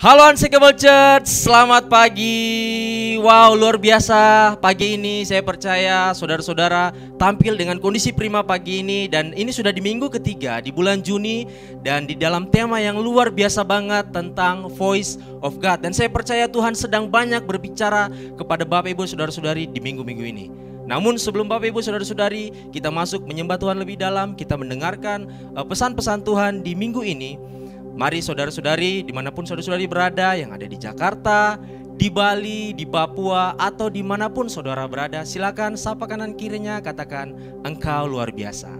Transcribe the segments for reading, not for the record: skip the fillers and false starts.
Halo Unshakable Church, selamat pagi. Wow, luar biasa pagi ini. Saya percaya saudara-saudara tampil dengan kondisi prima pagi ini. Dan ini sudah di minggu ketiga di bulan Juni. Dan di dalam tema yang luar biasa banget tentang Voice of God. Dan saya percaya Tuhan sedang banyak berbicara kepada Bapak Ibu saudara-saudari di minggu-minggu ini. Namun sebelum Bapak Ibu saudara-saudari kita masuk menyembah Tuhan lebih dalam, kita mendengarkan pesan-pesan Tuhan di minggu ini. Mari saudara-saudari dimanapun saudara-saudari berada, yang ada di Jakarta, di Bali, di Papua, atau dimanapun saudara berada, silakan sapa kanan kirinya, katakan engkau luar biasa.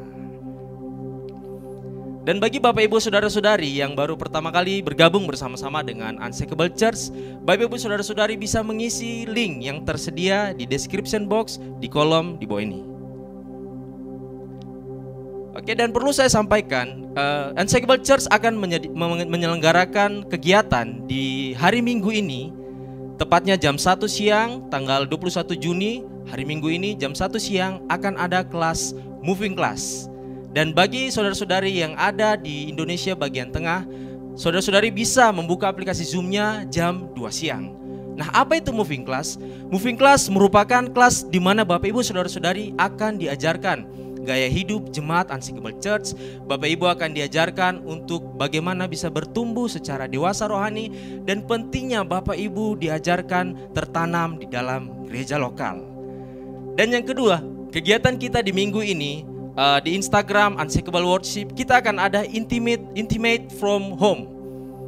Dan bagi Bapak Ibu saudara-saudari yang baru pertama kali bergabung bersama-sama dengan Unshakable Church, Bapak Ibu saudara-saudari bisa mengisi link yang tersedia di description box di kolom di bawah ini. Oke, dan perlu saya sampaikan, Unshakable Church akan menyelenggarakan kegiatan di hari Minggu ini, tepatnya jam 1 siang, tanggal 21 Juni, hari Minggu ini jam 1 siang akan ada kelas Moving Class. Dan bagi saudara-saudari yang ada di Indonesia bagian tengah, saudara-saudari bisa membuka aplikasi Zoom-nya jam 2 siang. Nah, apa itu Moving Class? Moving Class merupakan kelas di mana Bapak Ibu saudara-saudari akan diajarkan gaya hidup jemaat Unshakable Church. Bapak Ibu akan diajarkan untuk bagaimana bisa bertumbuh secara dewasa rohani, dan pentingnya Bapak Ibu diajarkan tertanam di dalam gereja lokal. Dan yang kedua, kegiatan kita di minggu ini di Instagram Unshakable Worship, kita akan ada intimate from home.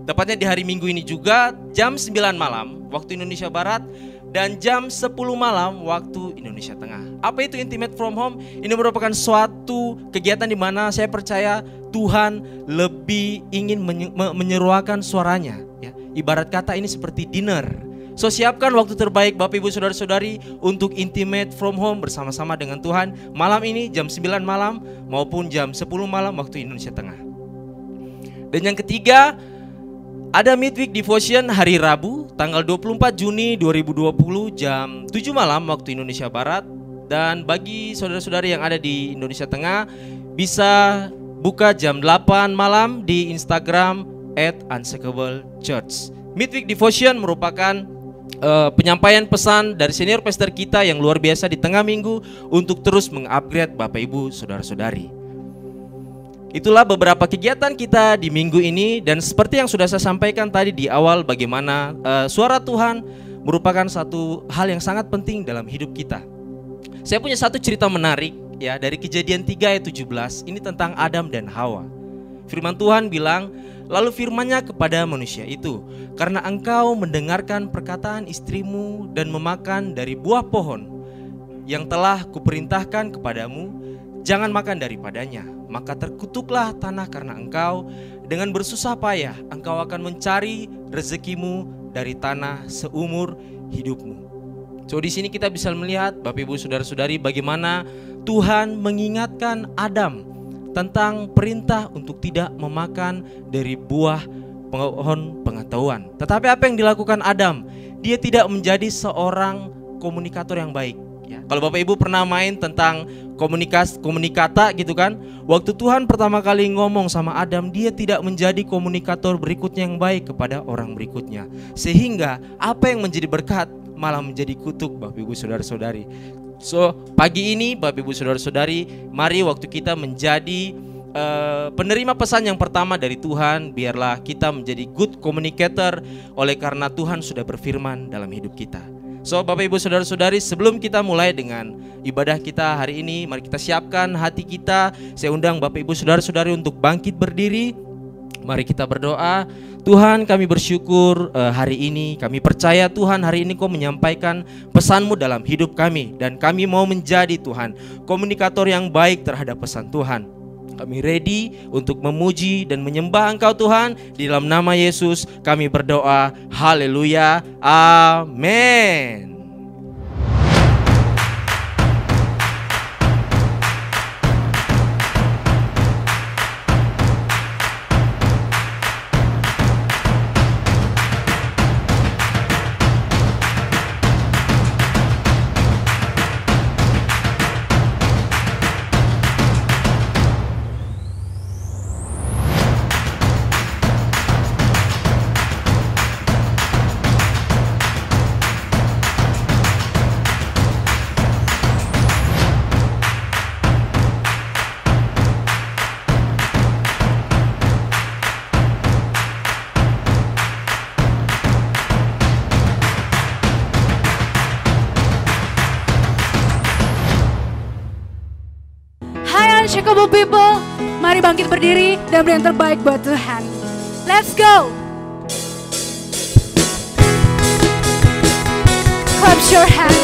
Tepatnya di hari Minggu ini juga jam 9 malam waktu Indonesia Barat dan jam 10 malam waktu Indonesia Tengah. Apa itu intimate from home? Ini merupakan suatu kegiatan di mana saya percaya Tuhan lebih ingin menyeruakan suaranya, ya. Ibarat kata ini seperti dinner. So siapkan waktu terbaik Bapak Ibu saudara-saudari untuk intimate from home bersama-sama dengan Tuhan malam ini jam 9 malam maupun jam 10 malam waktu Indonesia Tengah. Dan yang ketiga, ada Midweek Devotion hari Rabu tanggal 24 Juni 2020 jam 7 malam waktu Indonesia Barat. Dan bagi saudara-saudari yang ada di Indonesia Tengah bisa buka jam 8 malam di Instagram @unshakable_church. Midweek Devotion merupakan penyampaian pesan dari senior pastor kita yang luar biasa di tengah minggu untuk terus mengupgrade Bapak Ibu saudara-saudari. Itulah beberapa kegiatan kita di minggu ini, dan seperti yang sudah saya sampaikan tadi di awal, bagaimana suara Tuhan merupakan satu hal yang sangat penting dalam hidup kita. Saya punya satu cerita menarik ya dari Kejadian 3 ayat 17. Ini tentang Adam dan Hawa. Firman Tuhan bilang, lalu firman-Nya kepada manusia itu, karena engkau mendengarkan perkataan istrimu dan memakan dari buah pohon yang telah kuperintahkan kepadamu, jangan makan daripadanya, maka terkutuklah tanah karena engkau, dengan bersusah payah engkau akan mencari rezekimu dari tanah seumur hidupmu. So di sini kita bisa melihat Bapak Ibu saudara-saudari bagaimana Tuhan mengingatkan Adam tentang perintah untuk tidak memakan dari buah pohon pengetahuan. Tetapi apa yang dilakukan Adam? Dia tidak menjadi seorang komunikator yang baik. Ya, kalau Bapak Ibu pernah main tentang komunikata gitu kan, waktu Tuhan pertama kali ngomong sama Adam, dia tidak menjadi komunikator berikutnya yang baik kepada orang berikutnya, sehingga apa yang menjadi berkat malah menjadi kutuk Bapak Ibu saudara-saudari. So pagi ini Bapak Ibu saudara-saudari, mari waktu kita menjadi penerima pesan yang pertama dari Tuhan, biarlah kita menjadi good communicator oleh karena Tuhan sudah berfirman dalam hidup kita. So Bapak Ibu saudara-saudari, sebelum kita mulai dengan ibadah kita hari ini, mari kita siapkan hati kita. Saya undang Bapak Ibu saudara-saudari untuk bangkit berdiri. Mari kita berdoa. Tuhan, kami bersyukur hari ini, kami percaya Tuhan hari ini Kau menyampaikan pesan-Mu dalam hidup kami, dan kami mau menjadi Tuhan komunikator yang baik terhadap pesan Tuhan. Kami ready untuk memuji dan menyembah Engkau Tuhan. Di dalam nama Yesus kami berdoa. Haleluya. Amin. capable people, mari bangkit berdiri dan beri yang terbaik buat Tuhan. Let's go. Clap your hands.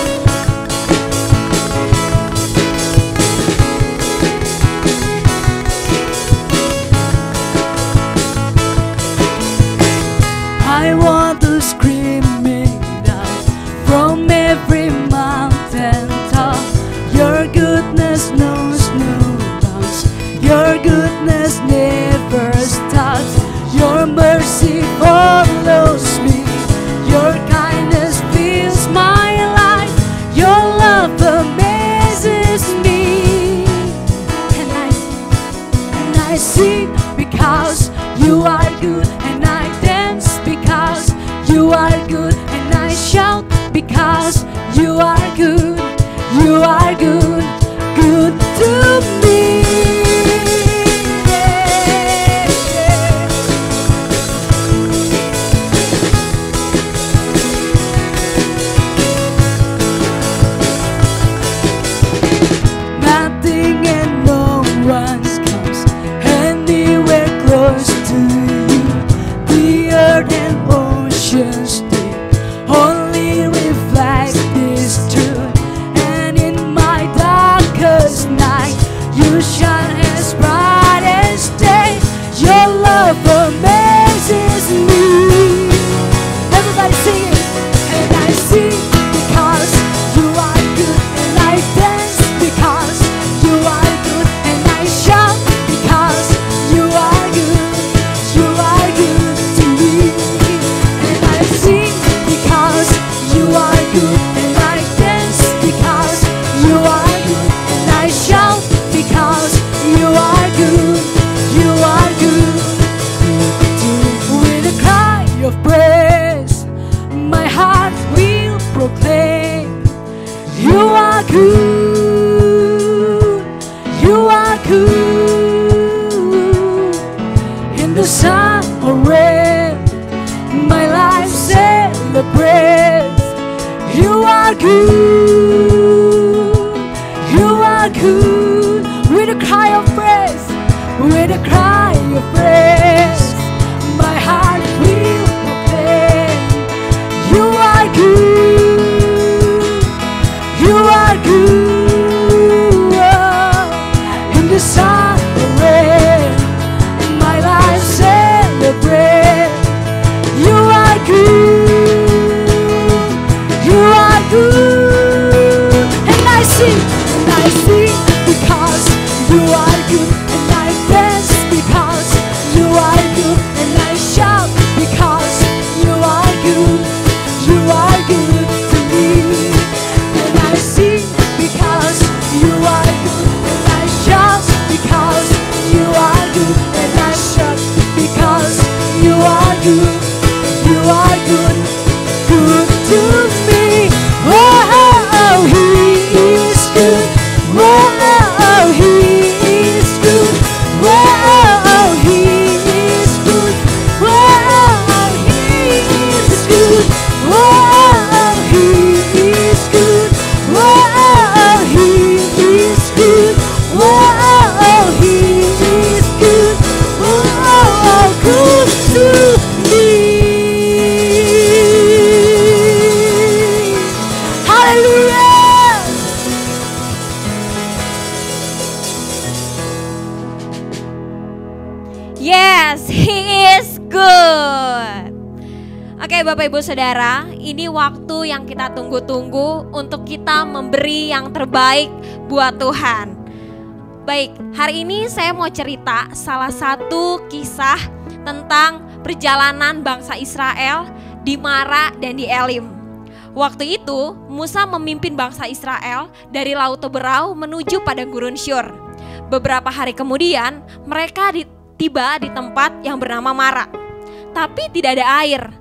I want to scream it out from every mountain top. Your goodness knows no bounds. Your goodness never stops. Your mercy follows me. Your kindness fills my life. Your love amazes me. And I sing because you are good, and I dance because you are good, and I shout because you are good. You are good, good to me. Nothing and no one comes anywhere close to you. The earth and oceans deep only reflect this truth. And in my darkest night, you shine as bright as day. Your love amazes me. Everybody sing it. And I sing because you are good, and I dance because you are good, and I shout because you are good. You are good to me. And I sing because you are good, and I dance because you are good, and I shout because you are good. You are good. With a cry of praise, my heart will proclaim, you are good. You are good. In the sun or rain, my life celebrates. You are good. You are good. With a cry of praise, with a cry of praise, my heart will proclaim, you are good. You are good. In the sun or rain, my life celebrates. You are good. You are good. And I sing because you are good, and I dance because you are good, and I shout because you are good. You are good to me. And I sing because you are good, and I shout because you are good, and I shout because you are good. You are good, good to me. Oh, he is good. Oh, he is good. Oh, he is good. Oh, he is good. Oh, he is good. Oh, he is good. Oh, he is good. Oh, good to me. Hallelujah. Yes, He is good. Oke Bapak Ibu Saudara, ini waktu yang kita tunggu-tunggu untuk kita memberi yang terbaik buat Tuhan. Baik, hari ini saya mau cerita salah satu kisah tentang perjalanan bangsa Israel di Mara dan di Elim. Waktu itu Musa memimpin bangsa Israel dari Laut Teberau menuju padang gurun Syur. Beberapa hari kemudian mereka tiba di tempat yang bernama Mara, tapi tidak ada air.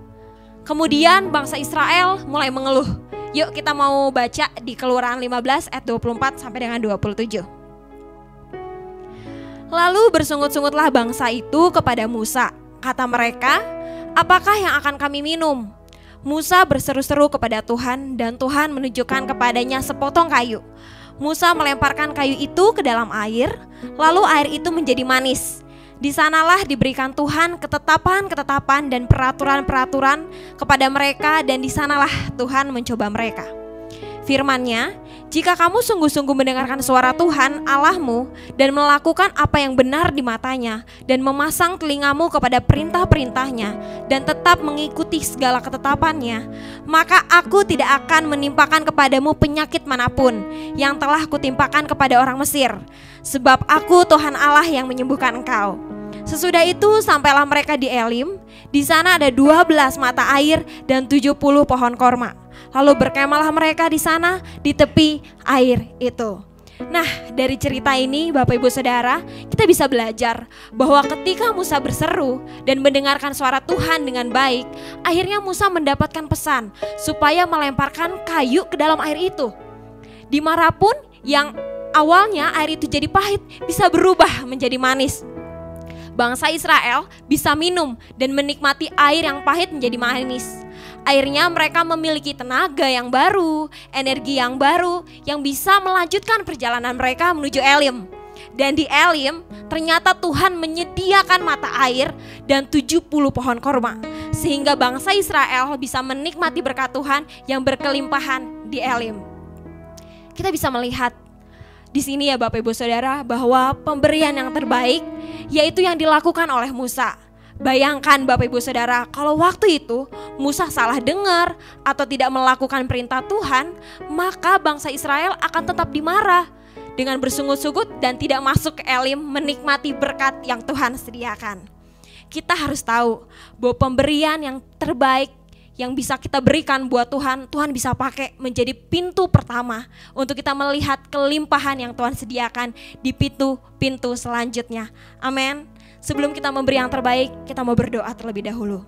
Kemudian bangsa Israel mulai mengeluh. Yuk kita mau baca di Keluaran 15 ayat 24 sampai dengan 27. Lalu bersungut-sungutlah bangsa itu kepada Musa. Kata mereka, apakah yang akan kami minum? Musa berseru-seru kepada Tuhan, dan Tuhan menunjukkan kepadanya sepotong kayu. Musa melemparkan kayu itu ke dalam air, lalu air itu menjadi manis. Di sanalah diberikan Tuhan ketetapan-ketetapan dan peraturan-peraturan kepada mereka, dan di sanalah Tuhan mencoba mereka. Firman-Nya, jika kamu sungguh-sungguh mendengarkan suara Tuhan Allahmu dan melakukan apa yang benar di matanya dan memasang telingamu kepada perintah-perintahnya dan tetap mengikuti segala ketetapannya, maka aku tidak akan menimpakan kepadamu penyakit manapun yang telah kutimpakan kepada orang Mesir, sebab aku Tuhan Allah yang menyembuhkan engkau. Sesudah itu sampailah mereka di Elim. Di sana ada 12 mata air dan 70 pohon korma. Lalu berkemahlah mereka di sana di tepi air itu. Nah, dari cerita ini Bapak Ibu Saudara, kita bisa belajar bahwa ketika Musa berseru dan mendengarkan suara Tuhan dengan baik, akhirnya Musa mendapatkan pesan supaya melemparkan kayu ke dalam air itu. Dimanapun yang awalnya air itu jadi pahit bisa berubah menjadi manis. Bangsa Israel bisa minum dan menikmati air yang pahit menjadi manis. Akhirnya mereka memiliki tenaga yang baru, energi yang baru yang bisa melanjutkan perjalanan mereka menuju Elim. Dan di Elim ternyata Tuhan menyediakan mata air dan 70 pohon korma, sehingga bangsa Israel bisa menikmati berkat Tuhan yang berkelimpahan di Elim. Kita bisa melihat di sini ya Bapak Ibu Saudara bahwa pemberian yang terbaik yaitu yang dilakukan oleh Musa. Bayangkan Bapak Ibu Saudara, kalau waktu itu Musa salah dengar atau tidak melakukan perintah Tuhan, maka bangsa Israel akan tetap dimarah dengan bersungut-sungut dan tidak masuk ke Elim menikmati berkat yang Tuhan sediakan. Kita harus tahu bahwa pemberian yang terbaik yang bisa kita berikan buat Tuhan, Tuhan bisa pakai menjadi pintu pertama untuk kita melihat kelimpahan yang Tuhan sediakan di pintu-pintu selanjutnya. Amin. Sebelum kita memberi yang terbaik, kita mau berdoa terlebih dahulu.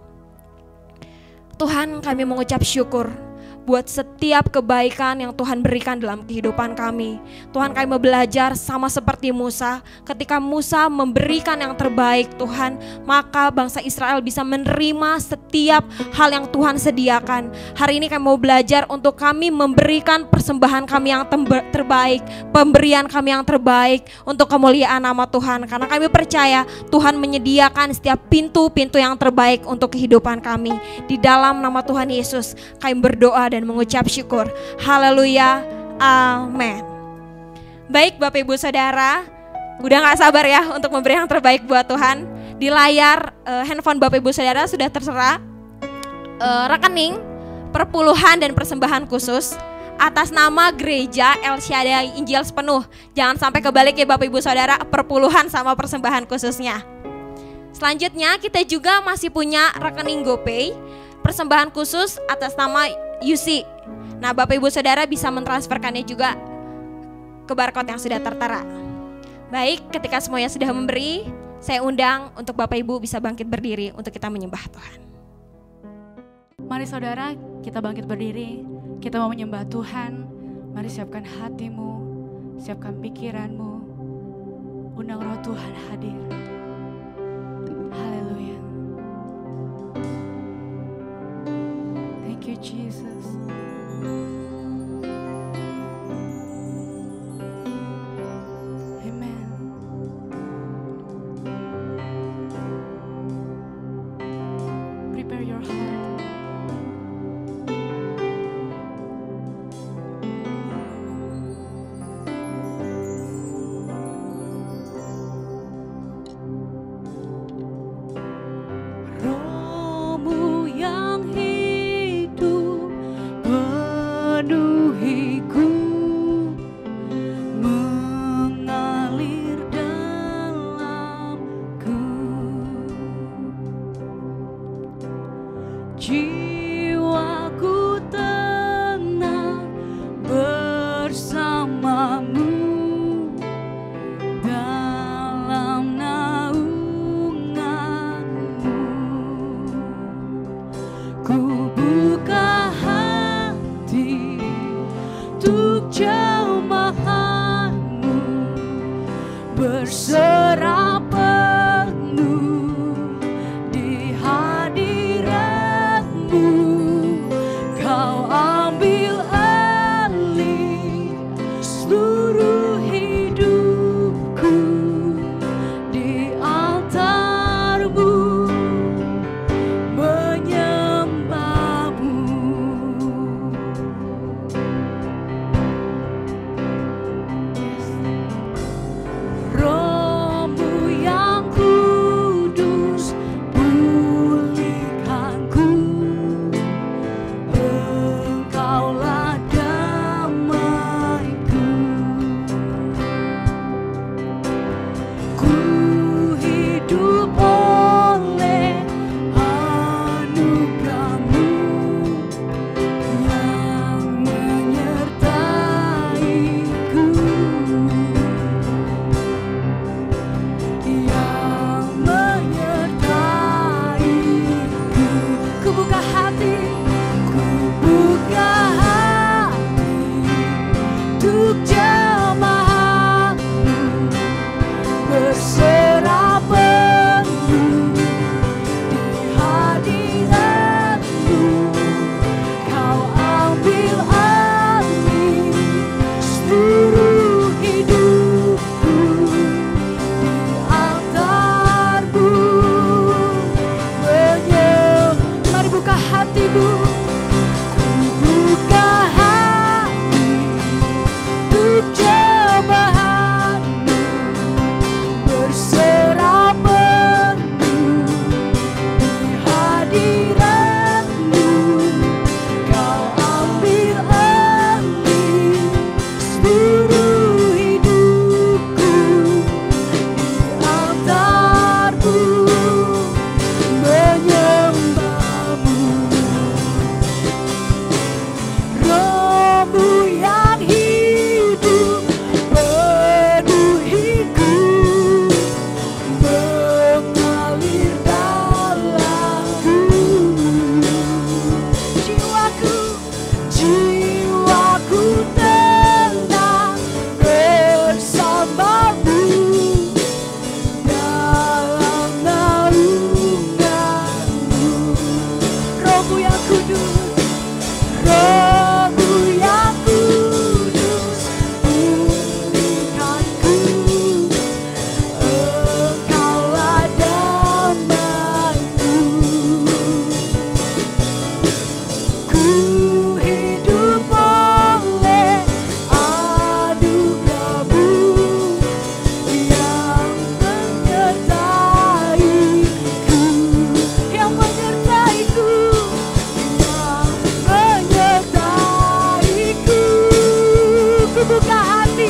Tuhan, kami mengucap syukur buat setiap kebaikan yang Tuhan berikan dalam kehidupan kami. Tuhan, kami mau belajar sama seperti Musa. Ketika Musa memberikan yang terbaik Tuhan, maka bangsa Israel bisa menerima setiap hal yang Tuhan sediakan. Hari ini kami mau belajar untuk kami memberikan persembahan kami yang terbaik, pemberian kami yang terbaik untuk kemuliaan nama Tuhan. Karena kami percaya Tuhan menyediakan setiap pintu-pintu yang terbaik untuk kehidupan kami. Di dalam nama Tuhan Yesus kami berdoa dan mengucap syukur. Haleluya, amin. Baik Bapak Ibu Saudara, udah gak sabar ya untuk memberi yang terbaik buat Tuhan. Di layar handphone Bapak Ibu Saudara sudah tertera rekening perpuluhan dan persembahan khusus atas nama Gereja El Shaddai Injil Sepenuh. Jangan sampai kebalik ya Bapak Ibu Saudara, perpuluhan sama persembahan khususnya. Selanjutnya kita juga masih punya rekening GoPay persembahan khusus atas nama UC. Nah Bapak Ibu Saudara bisa mentransferkannya juga ke barcode yang sudah tertera. Baik, ketika semuanya sudah memberi, saya undang untuk Bapak Ibu bisa bangkit berdiri untuk kita menyembah Tuhan. Mari saudara, kita bangkit berdiri. Kita mau menyembah Tuhan. Mari siapkan hatimu, siapkan pikiranmu. Undang Roh Tuhan hadir. Haleluya. Thank you Jesus. Amen. Prepare your heart. Rohmu yang hidup penuhiku, mengalir dalamku. Jiwaku tenang bersamamu dalam naunganmu. Ku buka hati untuk jemaatmu, berserah penuh di hadiratmu. Kau ambil alih seluruh hatimu, ku buka hati untuk jemaatmu, berserah penuh di hadiratmu. Kau ambil alih seluruh hidupku di altarmu, menyembahmu. Rohmu yang hidup penuhiku, mengalir dalamku. Jiwaku tenang bersamamu dalam naunganmu. Rohmu yang kudus, Rohmu yang kudus, pulihkanku. Engkaulah damaiku. Ku hidup oleh anugerah-Mu yang menyertaiku, yang menyertaiku, yang menyertaiku. Ku buka hati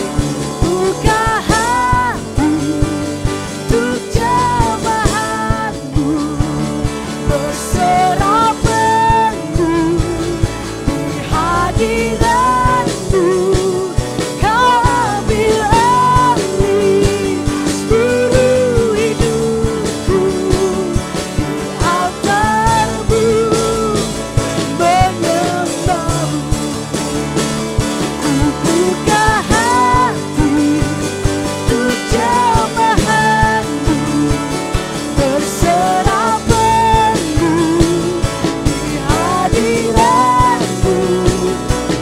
untuk jemaatmu, berserah penuh di hadiratmu. Kau ambil alih seluruh hidupku di altarmu, menyembahmu. Ku buka hati untuk jemaatmu, berserah penuh di hadiratmu.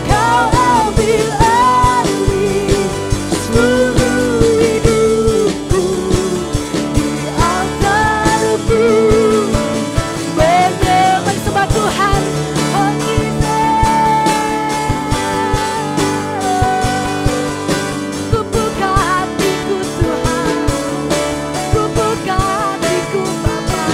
Kau ambil alih seluruh hidupku di altarmu, menyembah Tuhan. Oh ku buka hatiku Tuhan, ku buka hatiku Bapa.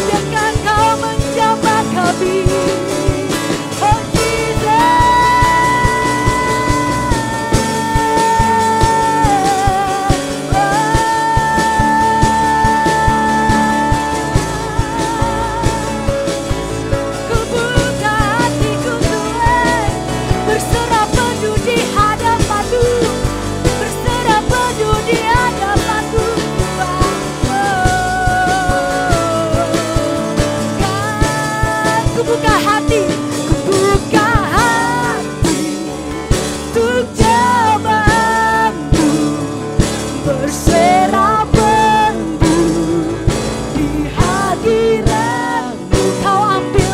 Biarkan Kau menjamah kami, oh Ku buka hatiku Tuhan, berserah penuh di hadapan-Mu, berserah penuh di hadapan-Mu Tuhan. Ku buka hati untuk jemaatmu, berserah penuh di hadiratmu. Kau ambil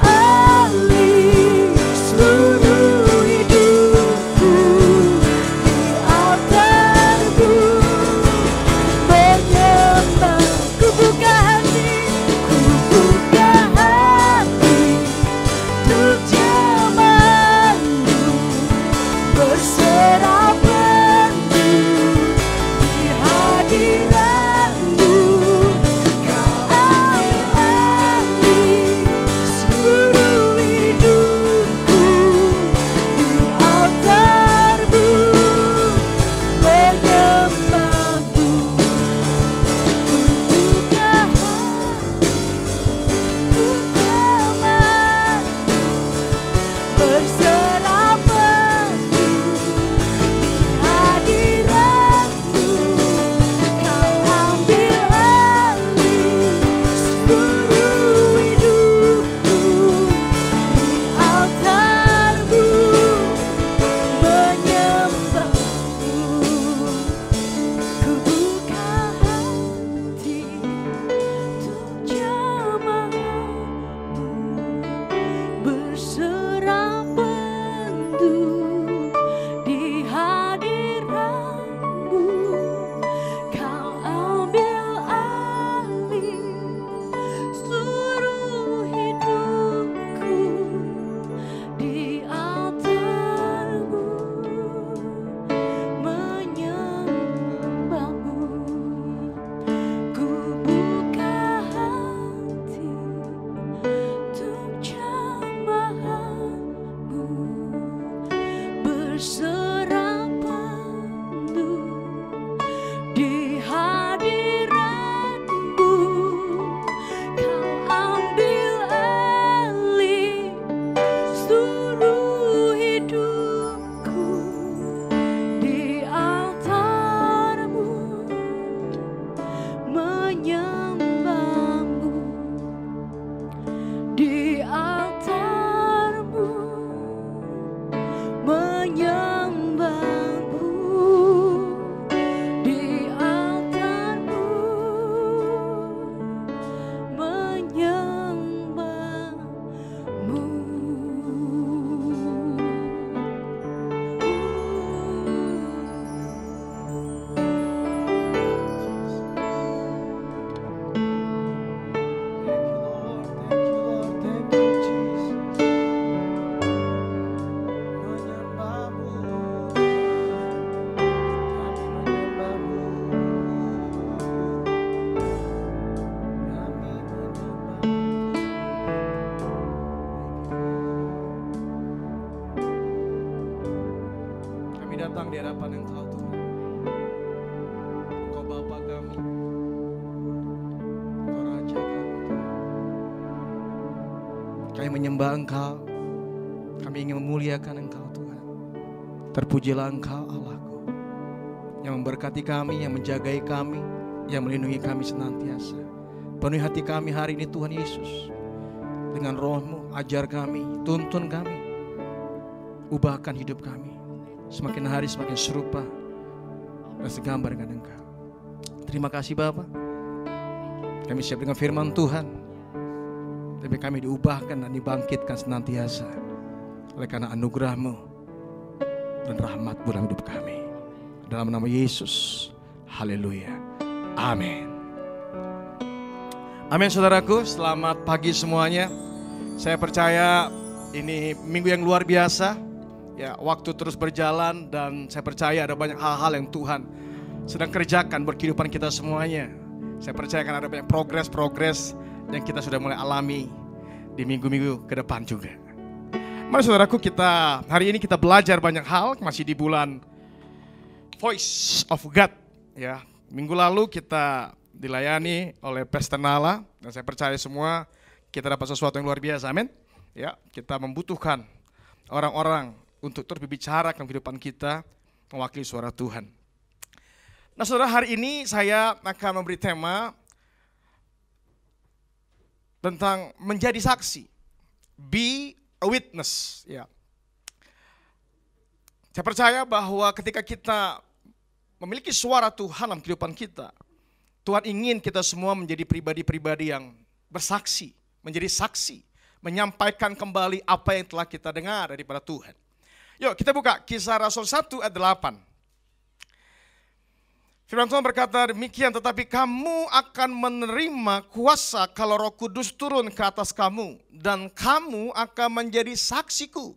alih seluruh hidupku di altarmu, menyembah. Ku buka hati untuk jemaatmu, terserah padu di hadiratmu. Kau ambil alih seluruh hidupku di altarmu, menyembahmu di altarmu, menyembahmu di altarmu, menyembahmu. Kami datang di hadapan Engkau Tuhan. Engkau Bapa kami, Engkau Raja kami Tuhan. Kami menyembah Engkau, kami ingin memuliakan Engkau Tuhan. Terpujilah Engkau Allahku, yang memberkati kami, yang menjagai kami, yang melindungi kami senantiasa. Penuhi hati kami hari ini Tuhan Yesus, dengan roh-Mu, ajar kami, tuntun kami, ubahkan hidup kami. Semakin hari semakin serupa dan segambar dengan Engkau. Terima kasih Bapa. Kami siap dengan firman Tuhan, tapi kami diubahkan dan dibangkitkan senantiasa oleh karena anugerah-Mu dan rahmat-Mu dalam hidup kami. Dalam nama Yesus, haleluya, amin. Amin saudaraku, selamat pagi semuanya. Saya percaya ini minggu yang luar biasa. Ya, waktu terus berjalan dan saya percaya ada banyak hal-hal yang Tuhan sedang kerjakan buat kehidupan kita semuanya. Saya percaya akan ada banyak progres yang kita sudah mulai alami di minggu-minggu ke depan juga. Mari saudaraku, kita hari ini kita belajar banyak hal, masih di bulan Voice of God. Ya, minggu lalu kita dilayani oleh Pastor Nala dan saya percaya semua kita dapat sesuatu yang luar biasa. Amin. Ya, kita membutuhkan orang-orang untuk terus berbicara dalam kehidupan kita, mewakili suara Tuhan. Nah saudara, hari ini saya akan memberi tema tentang menjadi saksi. Be a witness. Ya. Saya percaya bahwa ketika kita memiliki suara Tuhan dalam kehidupan kita, Tuhan ingin kita semua menjadi pribadi-pribadi yang bersaksi, menjadi saksi, menyampaikan kembali apa yang telah kita dengar daripada Tuhan. Yuk kita buka Kisah Rasul 1 ayat 8. Firman Tuhan berkata demikian, tetapi kamu akan menerima kuasa kalau Roh Kudus turun ke atas kamu, dan kamu akan menjadi saksiku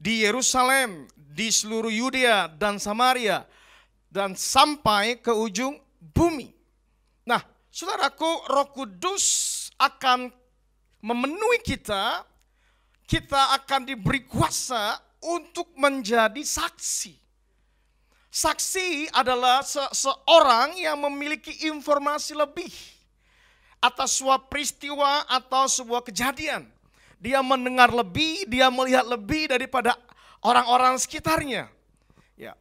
di Yerusalem, di seluruh Yudea dan Samaria, dan sampai ke ujung bumi. Nah, saudaraku, Roh Kudus akan memenuhi kita, kita akan diberi kuasa untuk menjadi saksi. Saksi adalah seseorang yang memiliki informasi lebih atas sebuah peristiwa atau sebuah kejadian. Dia mendengar lebih, dia melihat lebih daripada orang-orang sekitarnya. Ya.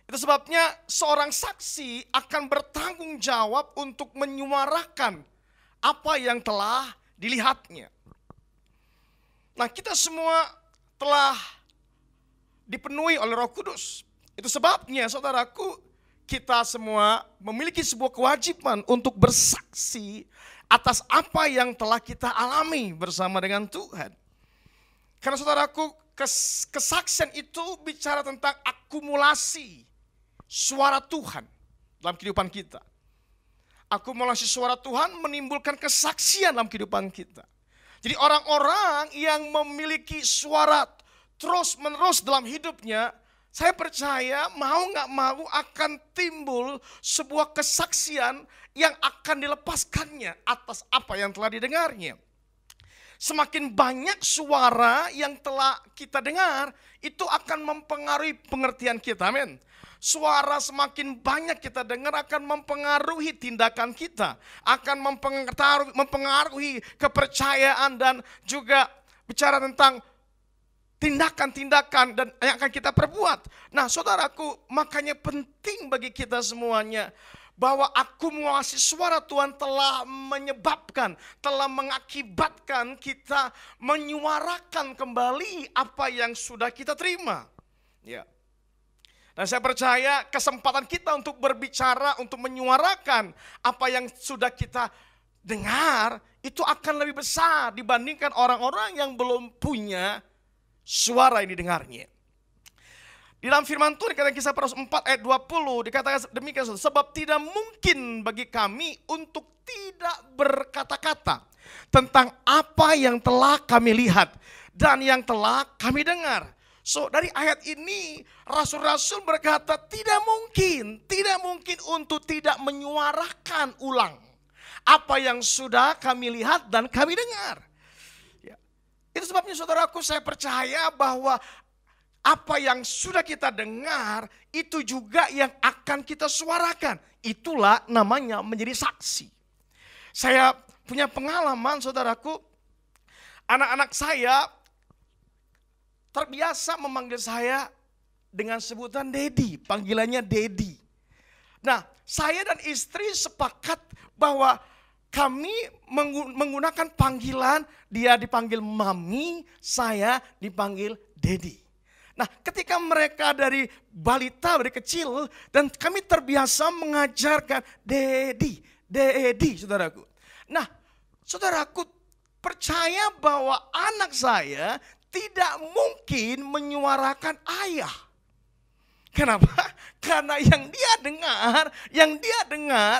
Itu sebabnya seorang saksi akan bertanggung jawab untuk menyuarakan apa yang telah dilihatnya. Nah, kita semua telah dipenuhi oleh Roh Kudus. Itu sebabnya saudaraku, kita semua memiliki sebuah kewajiban untuk bersaksi atas apa yang telah kita alami bersama dengan Tuhan. Karena saudaraku, kesaksian itu bicara tentang akumulasi suara Tuhan dalam kehidupan kita. Akumulasi suara Tuhan menimbulkan kesaksian dalam kehidupan kita. Jadi orang-orang yang memiliki suara terus-menerus dalam hidupnya, saya percaya mau gak mau akan timbul sebuah kesaksian yang akan dilepaskannya atas apa yang telah didengarnya. Semakin banyak suara yang telah kita dengar, itu akan mempengaruhi pengertian kita, amin. Suara semakin banyak kita dengar akan mempengaruhi tindakan kita, akan mempengaruhi kepercayaan dan juga bicara tentang tindakan-tindakan dan yang akan kita perbuat. Nah, saudaraku, makanya penting bagi kita semuanya bahwa akumulasi suara Tuhan telah menyebabkan, telah mengakibatkan kita menyuarakan kembali apa yang sudah kita terima. Ya. Dan saya percaya kesempatan kita untuk berbicara, untuk menyuarakan apa yang sudah kita dengar, itu akan lebih besar dibandingkan orang-orang yang belum punya suara yang didengarnya. Di dalam firman Tuhan dikatakan Kisah Para Rasul 4 ayat 20 dikatakan demikian, sebab tidak mungkin bagi kami untuk tidak berkata-kata tentang apa yang telah kami lihat dan yang telah kami dengar. So dari ayat ini rasul-rasul berkata tidak mungkin untuk tidak menyuarakan ulang apa yang sudah kami lihat dan kami dengar. Ya. Itu sebabnya saudaraku, saya percaya bahwa apa yang sudah kita dengar itu juga yang akan kita suarakan. Itulah namanya menjadi saksi. Saya punya pengalaman, saudaraku. Anak-anak saya terbiasa memanggil saya dengan sebutan Dedi, panggilannya Dedi. Nah, saya dan istri sepakat bahwa kami menggunakan panggilan, dia dipanggil Mami, saya dipanggil Dedi. Nah, ketika mereka dari balita, dari kecil, dan kami terbiasa mengajarkan Dedi, saudaraku. Nah, saudaraku, percaya bahwa anak saya tidak mungkin menyuarakan ayah. Kenapa? Karena yang dia dengar,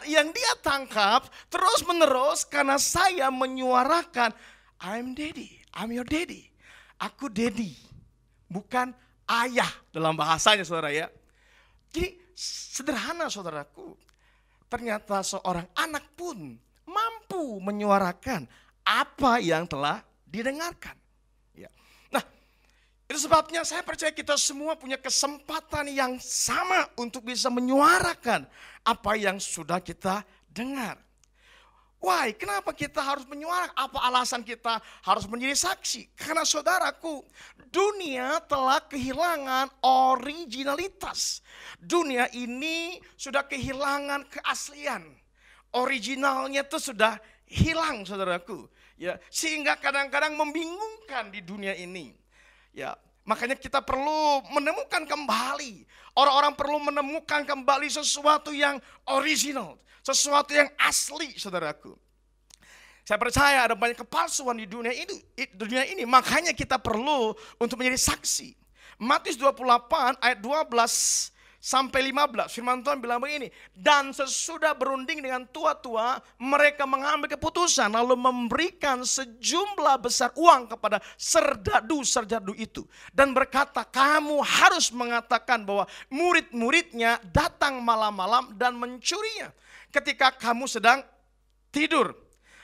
yang dia tangkap terus menerus karena saya menyuarakan I'm Daddy, I'm your daddy. Aku Daddy, bukan ayah dalam bahasanya, saudara ya. Jadi sederhana, saudaraku. Ternyata seorang anak pun mampu menyuarakan apa yang telah didengarkan. Ya. Nah, itu sebabnya saya percaya kita semua punya kesempatan yang sama untuk bisa menyuarakan apa yang sudah kita dengar. Why? Kenapa kita harus menyuarakan? Apa alasan kita harus menjadi saksi? Karena saudaraku, dunia telah kehilangan originalitas. Dunia ini sudah kehilangan keaslian. Originalnya itu sudah hilang, saudaraku. Ya, sehingga kadang-kadang membingungkan di dunia ini. Ya, makanya kita perlu menemukan kembali. Orang-orang perlu menemukan kembali sesuatu yang original. Sesuatu yang asli, saudaraku. Saya percaya ada banyak kepalsuan di dunia ini. Makanya kita perlu untuk menjadi saksi. Matius 28 ayat 12 sampai 15. Firman Tuhan bilang begini. Dan sesudah berunding dengan tua-tua, mereka mengambil keputusan lalu memberikan sejumlah besar uang kepada serdadu itu. Dan berkata, kamu harus mengatakan bahwa murid-muridnya datang malam-malam dan mencurinya ketika kamu sedang tidur.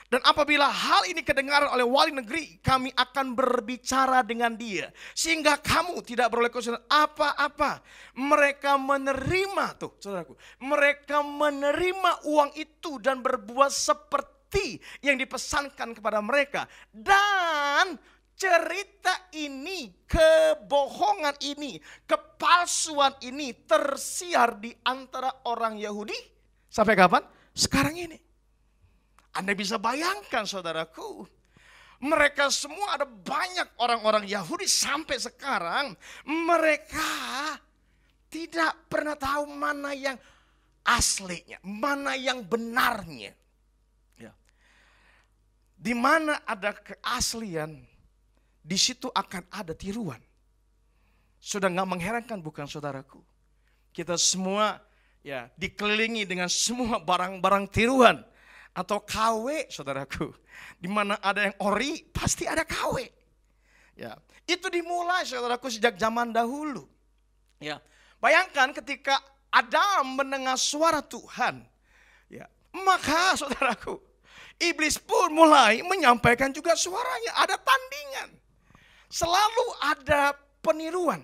Dan apabila hal ini kedengaran oleh wali negeri, kami akan berbicara dengan dia. Sehingga kamu tidak beroleh kesalahan apa-apa. Mereka menerima, tuh saudaraku, mereka menerima uang itu dan berbuat seperti yang dipesankan kepada mereka. Dan cerita ini, kebohongan ini, kepalsuan ini tersiar di antara orang Yahudi. Sampai kapan? Sekarang ini. Anda bisa bayangkan, saudaraku. Mereka semua, ada banyak orang-orang Yahudi sampai sekarang. Mereka tidak pernah tahu mana yang aslinya, mana yang benarnya. Ya. Di mana ada keaslian, di situ akan ada tiruan. Sudah gak mengherankan bukan, saudaraku? Kita semua ya dikelilingi dengan semua barang-barang tiruan atau KW, saudaraku. Di mana ada yang ori, pasti ada KW. Ya, itu dimulai, saudaraku, sejak zaman dahulu. Ya, bayangkan ketika Adam mendengar suara Tuhan, ya, maka saudaraku, iblis pun mulai menyampaikan juga suaranya. Ada tandingan. Selalu ada peniruan.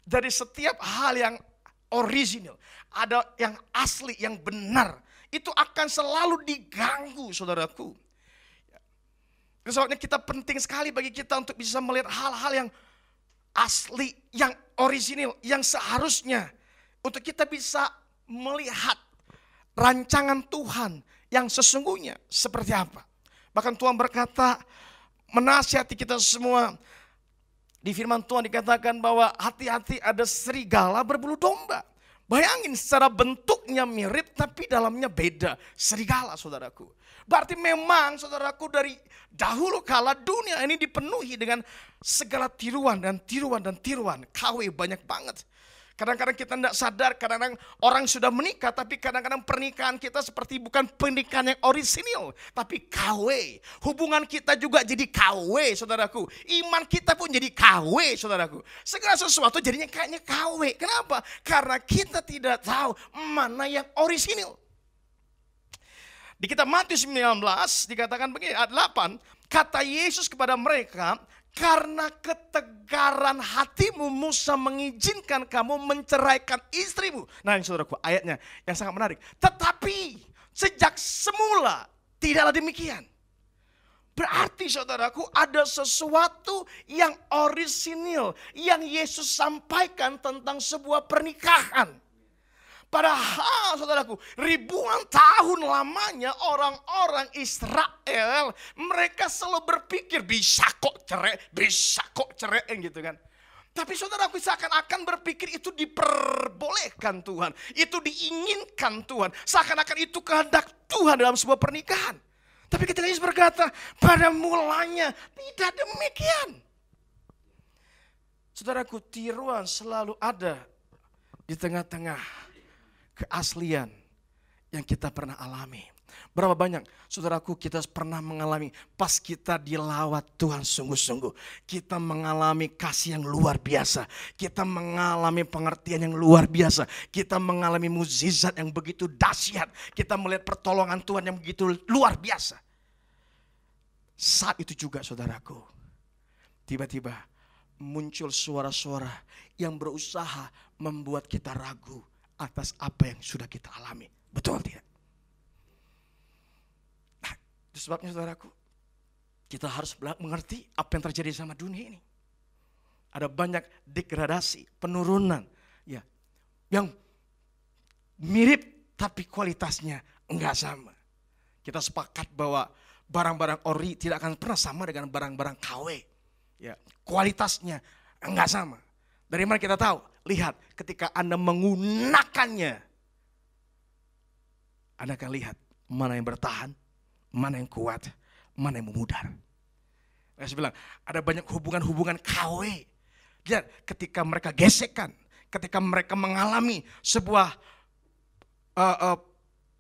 Dari setiap hal yang original, ada yang asli, yang benar, itu akan selalu diganggu, saudaraku. Soalnya kita penting sekali bagi kita untuk bisa melihat hal-hal yang asli, yang original, yang seharusnya untuk kita bisa melihat rancangan Tuhan yang sesungguhnya seperti apa. Bahkan Tuhan berkata, menasihati kita semua. Di firman Tuhan dikatakan bahwa hati-hati, ada serigala berbulu domba. Bayangin, secara bentuknya mirip tapi dalamnya beda. Serigala, saudaraku. Berarti memang, saudaraku, dari dahulu kala dunia ini dipenuhi dengan segala tiruan dan tiruan dan tiruan. KW banyak banget. Kadang-kadang kita tidak sadar, kadang-kadang orang sudah menikah, tapi kadang-kadang pernikahan kita seperti bukan pernikahan yang orisinil, tapi KW. Hubungan kita juga jadi KW, saudaraku. Iman kita pun jadi KW, saudaraku. Segala sesuatu jadinya kayaknya KW. Kenapa? Karena kita tidak tahu mana yang orisinil. Di kitab Matius 19 dikatakan begini, ayat 8, kata Yesus kepada mereka, karena ketegaran hatimu Musa mengizinkan kamu menceraikan istrimu. Nah, saudaraku, ayatnya yang sangat menarik. Tetapi sejak semula tidaklah demikian. Berarti, saudaraku, ada sesuatu yang orisinil yang Yesus sampaikan tentang sebuah pernikahan. Padahal, saudaraku, ribuan tahun lamanya orang-orang Israel, mereka selalu berpikir bisa kok cerai gitu kan. Tapi saudaraku, seakan-akan berpikir itu diperbolehkan Tuhan, itu diinginkan Tuhan, seakan-akan itu kehendak Tuhan dalam sebuah pernikahan. Tapi ketika Yesus berkata, pada mulanya tidak demikian. Saudaraku, tiruan selalu ada di tengah-tengah keaslian yang kita pernah alami. Berapa banyak, saudaraku, kita pernah mengalami pas kita dilawat Tuhan sungguh-sungguh. Kita mengalami kasih yang luar biasa. Kita mengalami pengertian yang luar biasa. Kita mengalami mukjizat yang begitu dahsyat. Kita melihat pertolongan Tuhan yang begitu luar biasa. Saat itu juga, saudaraku, tiba-tiba muncul suara-suara yang berusaha membuat kita ragu atas apa yang sudah kita alami. Betul tidak? Nah, itu sebabnya, saudaraku, kita harus mengerti apa yang terjadi sama dunia ini. Ada banyak degradasi, penurunan, ya, yang mirip tapi kualitasnya enggak sama. Kita sepakat bahwa barang-barang ori tidak akan pernah sama dengan barang-barang KW. Ya, kualitasnya enggak sama. Dari mana kita tahu? Lihat, ketika Anda menggunakannya, Anda akan lihat mana yang bertahan, mana yang kuat, mana yang memudar. Saya bilang, ada banyak hubungan-hubungan KW. Lihat, ketika mereka gesekan, ketika mereka mengalami sebuah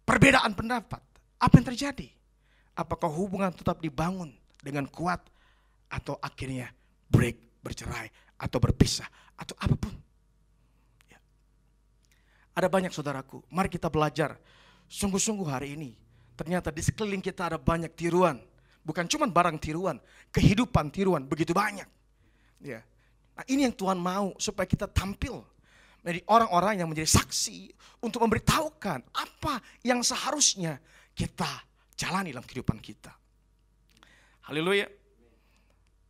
perbedaan pendapat, apa yang terjadi? Apakah hubungan tetap dibangun dengan kuat, atau akhirnya break, bercerai, atau berpisah, atau apapun? Ada banyak, saudaraku, mari kita belajar sungguh-sungguh hari ini. Ternyata di sekeliling kita ada banyak tiruan. Bukan cuma barang tiruan, kehidupan tiruan begitu banyak. Ya. Nah, ini yang Tuhan mau supaya kita tampil menjadi orang-orang yang menjadi saksi untuk memberitahukan apa yang seharusnya kita jalani dalam kehidupan kita. Haleluya.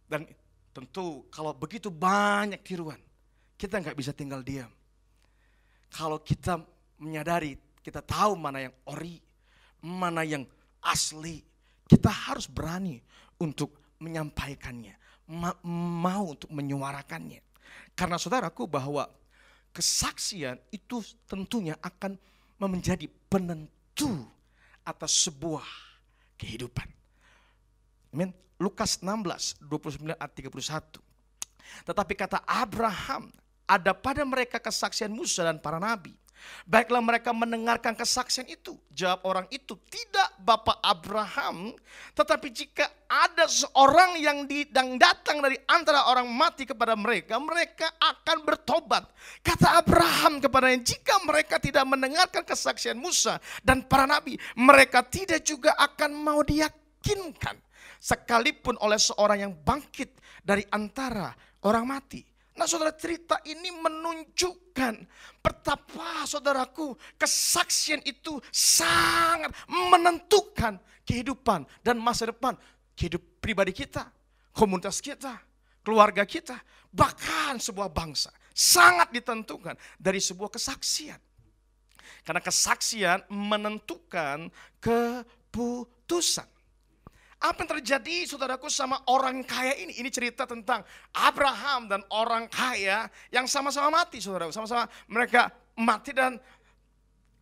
Dan tentu kalau begitu banyak tiruan, kita nggak bisa tinggal diam. Kalau kita menyadari, kita tahu mana yang ori, mana yang asli, kita harus berani untuk menyampaikannya, mau untuk menyuarakannya. Karena saudaraku, bahwa kesaksian itu tentunya akan menjadi penentu atas sebuah kehidupan. Amin. Lukas 16, 29 ayat 31. Tetapi kata Abraham, ada pada mereka kesaksian Musa dan para nabi. Baiklah mereka mendengarkan kesaksian itu. Jawab orang itu, tidak Bapak Abraham. Tetapi jika ada seorang yang datang dari antara orang mati kepada mereka, mereka akan bertobat. Kata Abraham kepadanya, jika mereka tidak mendengarkan kesaksian Musa dan para nabi, mereka tidak juga akan mau diyakinkan, sekalipun oleh seorang yang bangkit dari antara orang mati. Nah saudara, cerita ini menunjukkan betapa saudaraku kesaksian itu sangat menentukan kehidupan dan masa depan hidup pribadi kita, komunitas kita, keluarga kita, bahkan sebuah bangsa. Sangat ditentukan dari sebuah kesaksian. Karena kesaksian menentukan keputusan. Apa yang terjadi saudaraku sama orang kaya ini? Ini cerita tentang Abraham dan orang kaya yang sama-sama mati saudaraku. Sama-sama mereka mati dan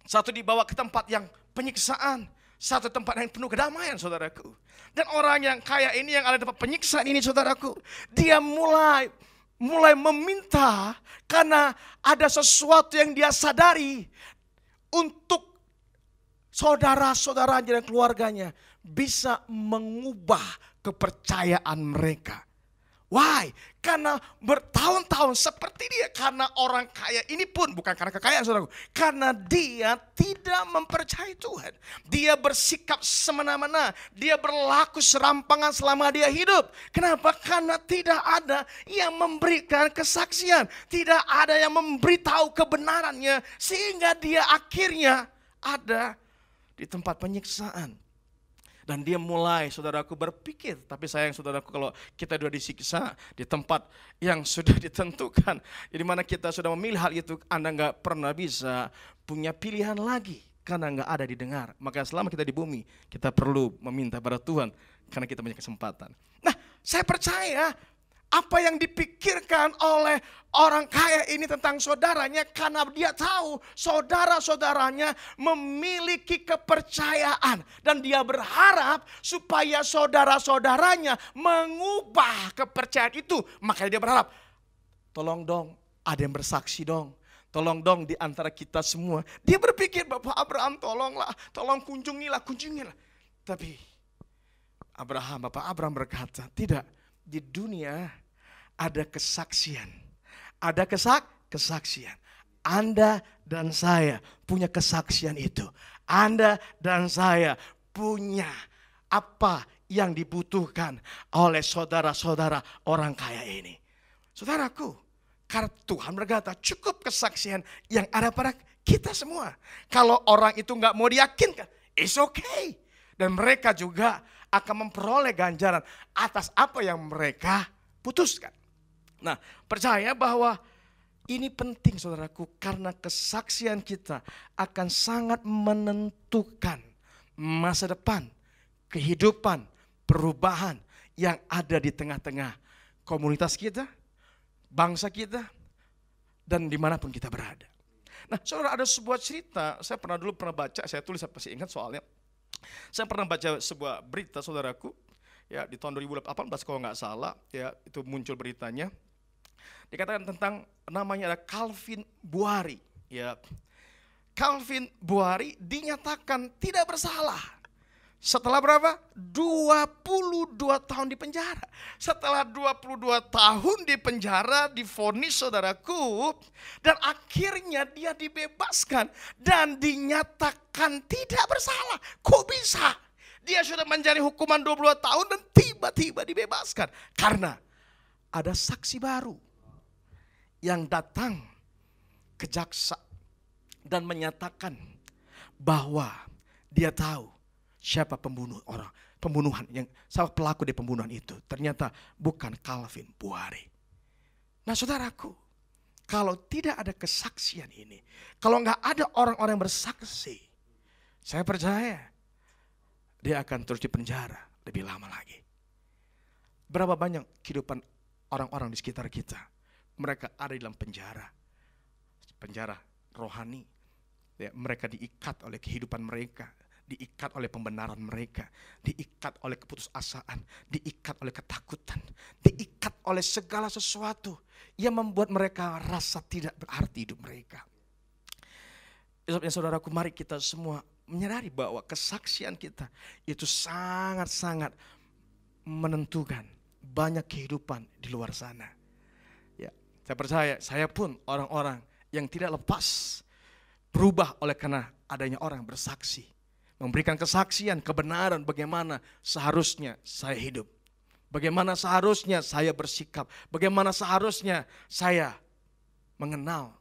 satu dibawa ke tempat yang penyiksaan. Satu tempat yang penuh kedamaian saudaraku. Dan orang yang kaya ini yang ada di tempat penyiksaan ini saudaraku. Dia mulai meminta karena ada sesuatu yang dia sadari untuk saudara-saudaranya dan keluarganya bisa mengubah kepercayaan mereka. Why? Karena bertahun-tahun seperti dia. Karena orang kaya ini pun bukan karena kekayaan saudaraku. Karena dia tidak mempercayai Tuhan. Dia bersikap semena-mena. Dia berlaku serampangan selama dia hidup. Kenapa? Karena tidak ada yang memberikan kesaksian. Tidak ada yang memberitahu kebenarannya. Sehingga dia akhirnya ada di tempat penyiksaan. Dan dia mulai saudaraku berpikir, tapi sayang saudaraku kalau kita sudah disiksa di tempat yang sudah ditentukan, di mana kita sudah memilih hal itu, Anda nggak pernah bisa punya pilihan lagi karena nggak ada didengar. Maka selama kita di bumi, kita perlu meminta pada Tuhan karena kita punya kesempatan. Nah, saya percaya apa yang dipikirkan oleh orang kaya ini tentang saudaranya karena dia tahu saudara-saudaranya memiliki kepercayaan dan dia berharap supaya saudara-saudaranya mengubah kepercayaan itu. Makanya dia berharap, tolong dong ada yang bersaksi dong. Tolong dong di antara kita semua. Dia berpikir, Bapak Abraham tolonglah, tolong kunjungilah. Tapi Bapak Abraham berkata, tidak. Di dunia ada kesaksian. Ada kesaksian. Anda dan saya punya kesaksian itu. Anda dan saya punya apa yang dibutuhkan oleh saudara-saudara orang kaya ini. Saudaraku, karena Tuhan berkata cukup kesaksian yang ada pada kita semua. Kalau orang itu nggak mau diyakinkan, it's okay. Dan mereka juga akan memperoleh ganjaran atas apa yang mereka putuskan. Nah, percaya bahwa ini penting saudaraku karena kesaksian kita akan sangat menentukan masa depan, kehidupan, perubahan yang ada di tengah-tengah komunitas kita, bangsa kita, dan dimanapun kita berada. Nah, saudara, ada sebuah cerita, saya dulu pernah baca, saya tulis, saya pasti ingat soalnya. Saya pernah baca sebuah berita saudaraku, ya di tahun 2018 kalau nggak salah, ya itu muncul beritanya. Dikatakan tentang namanya ada Calvin Buari, ya. Calvin Buari dinyatakan tidak bersalah. Setelah berapa? 22 tahun di penjara. Setelah 22 tahun di penjara, divonis saudaraku, dan akhirnya dia dibebaskan dan dinyatakan tidak bersalah. Kok bisa? Dia sudah menjalani hukuman 22 tahun dan tiba-tiba dibebaskan. Karena ada saksi baru yang datang ke jaksa dan menyatakan bahwa dia tahu siapa pembunuhan yang siapa pelaku dari pembunuhan itu. Ternyata bukan Calvin Buari. Nah saudaraku, kalau tidak ada kesaksian ini, kalau nggak ada orang-orang yang bersaksi, saya percaya dia akan terus di penjara lebih lama lagi. Berapa banyak kehidupan orang-orang di sekitar kita, mereka ada di dalam penjara rohani, ya, mereka diikat oleh kehidupan mereka, diikat oleh pembenaran mereka, diikat oleh keputusasaan, diikat oleh ketakutan, diikat oleh segala sesuatu yang membuat mereka rasa tidak berarti hidup mereka. Sebabnya saudaraku, mari kita semua menyadari bahwa kesaksian kita itu sangat-sangat menentukan banyak kehidupan di luar sana. Ya, saya percaya saya pun orang-orang yang tidak lepas berubah oleh karena adanya orang bersaksi, memberikan kesaksian kebenaran bagaimana seharusnya saya hidup, bagaimana seharusnya saya bersikap, bagaimana seharusnya saya mengenal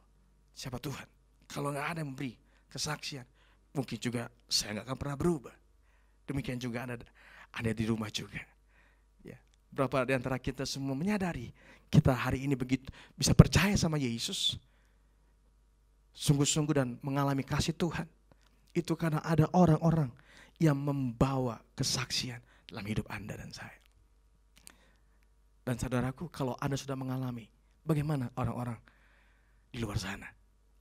siapa Tuhan. Kalau nggak ada yang memberi kesaksian, mungkin juga saya nggak akan pernah berubah. Demikian juga ada di rumah juga. Ya, berapa di antara kita semua menyadari kita hari ini begitu bisa percaya sama Yesus, sungguh-sungguh dan mengalami kasih Tuhan. Itu karena ada orang-orang yang membawa kesaksian dalam hidup Anda dan saya. Dan saudaraku, kalau Anda sudah mengalami, bagaimana orang-orang di luar sana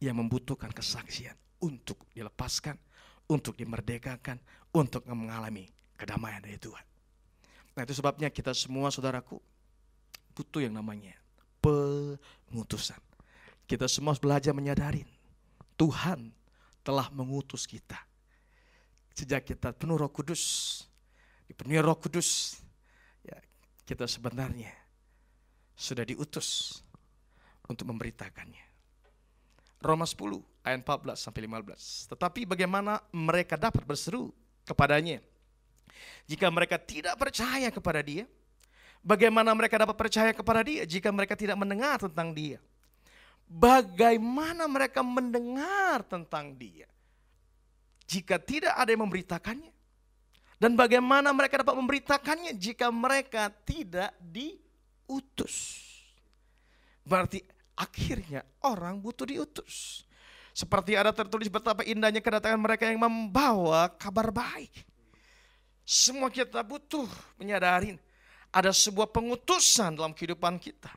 yang membutuhkan kesaksian untuk dilepaskan, untuk dimerdekakan, untuk mengalami kedamaian dari Tuhan. Nah, itu sebabnya kita semua, saudaraku, butuh yang namanya pengutusan. Kita semua harus belajar menyadari Tuhan telah mengutus kita. Sejak kita penuh Roh Kudus, dipenuhi Roh Kudus, ya, kita sebenarnya sudah diutus untuk memberitakannya. Roma 10 ayat 14 sampai 15. Tetapi bagaimana mereka dapat berseru kepadanya jika mereka tidak percaya kepada Dia? Bagaimana mereka dapat percaya kepada Dia jika mereka tidak mendengar tentang Dia? Bagaimana mereka mendengar tentang Dia jika tidak ada yang memberitakannya? Dan bagaimana mereka dapat memberitakannya jika mereka tidak diutus? Berarti akhirnya orang butuh diutus. Seperti ada tertulis betapa indahnya kedatangan mereka yang membawa kabar baik. Semua kita butuh menyadari ada sebuah pengutusan dalam kehidupan kita.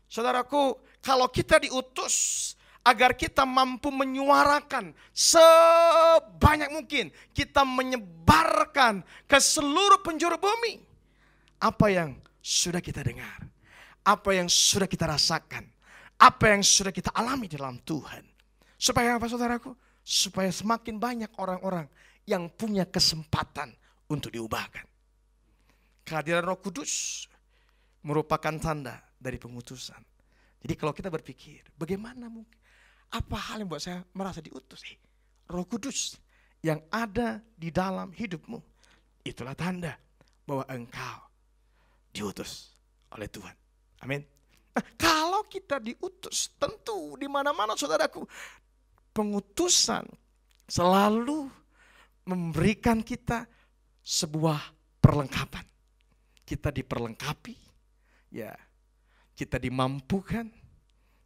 Saudaraku, kalau kita diutus agar kita mampu menyuarakan sebanyak mungkin, kita menyebarkan ke seluruh penjuru bumi apa yang sudah kita dengar, apa yang sudah kita rasakan, apa yang sudah kita alami dalam Tuhan. Supaya apa, saudaraku? Supaya semakin banyak orang-orang yang punya kesempatan untuk diubahkan. Kehadiran Roh Kudus merupakan tanda dari pengutusan. Jadi kalau kita berpikir, bagaimana mungkin, apa hal yang buat saya merasa diutus? Roh Kudus yang ada di dalam hidupmu, itulah tanda bahwa engkau diutus oleh Tuhan. Amin. Nah, kalau kita diutus, tentu di mana-mana, saudaraku, pengutusan selalu memberikan kita sebuah perlengkapan. Kita diperlengkapi, ya, kita dimampukan,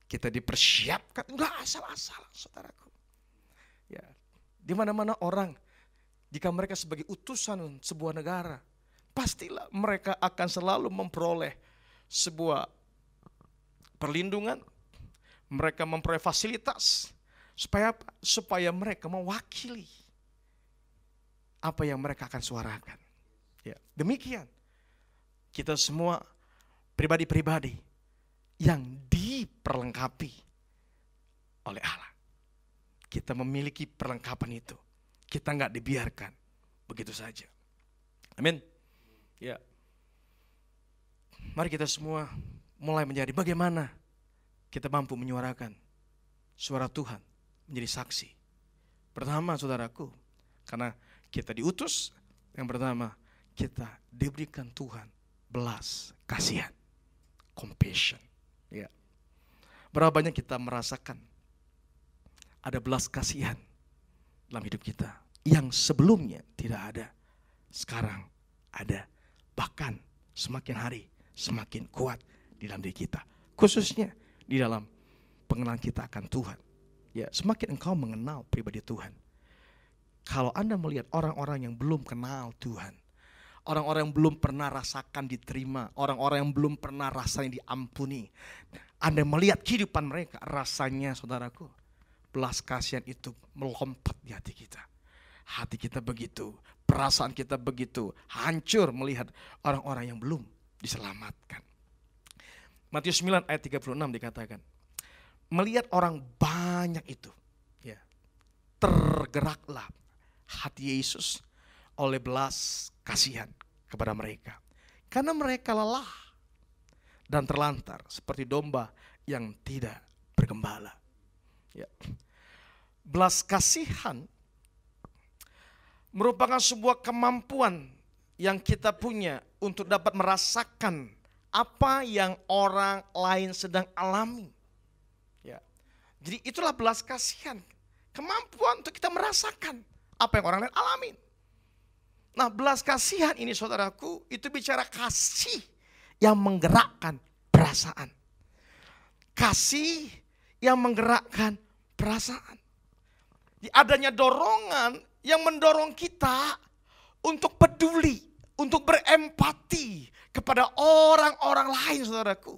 kita dipersiapkan, enggak asal-asalan, saudaraku. Ya, di mana-mana orang, jika mereka sebagai utusan sebuah negara, pastilah mereka akan selalu memperoleh sebuah perlindungan, mereka memperoleh fasilitas, supaya apa? Supaya mereka mewakili apa yang mereka akan suarakan. Ya, demikian kita semua pribadi-pribadi yang diperlengkapi oleh Allah. Kita memiliki perlengkapan itu. Kita nggak dibiarkan begitu saja. Amin. Ya. Mari kita semua mulai menjadi bagaimana kita mampu menyuarakan suara Tuhan, menjadi saksi. Pertama, saudaraku, karena kita diutus, yang pertama kita diberikan Tuhan belas kasihan, compassion. Ya. Berapa banyak kita merasakan ada belas kasihan dalam hidup kita yang sebelumnya tidak ada, sekarang ada, bahkan semakin hari semakin kuat di dalam diri kita, khususnya di dalam pengenalan kita akan Tuhan. Ya, semakin engkau mengenal pribadi Tuhan. Kalau Anda melihat orang-orang yang belum kenal Tuhan, orang-orang yang belum pernah rasakan diterima, orang-orang yang belum pernah rasanya diampuni, Anda melihat kehidupan mereka, rasanya, saudaraku, belas kasihan itu melompat di hati kita. Hati kita begitu, perasaan kita begitu hancur melihat orang-orang yang belum diselamatkan. Matius 9 ayat 36 dikatakan, melihat orang banyak itu, ya, tergeraklah hati Yesus oleh belas kasihan kepada mereka. Karena mereka lelah dan terlantar seperti domba yang tidak bergembala. Ya. Belas kasihan merupakan sebuah kemampuan yang kita punya untuk dapat merasakan apa yang orang lain sedang alami. Ya. Jadi itulah belas kasihan, kemampuan untuk kita merasakan apa yang orang lain alami. Nah, belas kasihan ini saudaraku, itu bicara kasih yang menggerakkan perasaan. Kasih yang menggerakkan perasaan. Di adanya dorongan yang mendorong kita untuk peduli, untuk berempati kepada orang-orang lain saudaraku.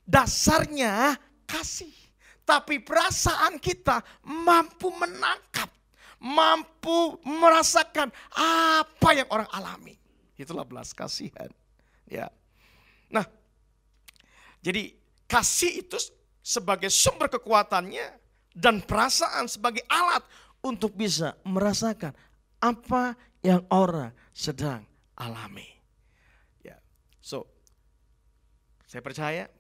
Dasarnya kasih. Tapi perasaan kita mampu menangkap, mampu merasakan apa yang orang alami. Itulah belas kasihan. Ya. Nah, jadi kasih itu sebagai sumber kekuatannya dan perasaan sebagai alat untuk bisa merasakan apa yang orang sedang alami. Ya. So, saya percaya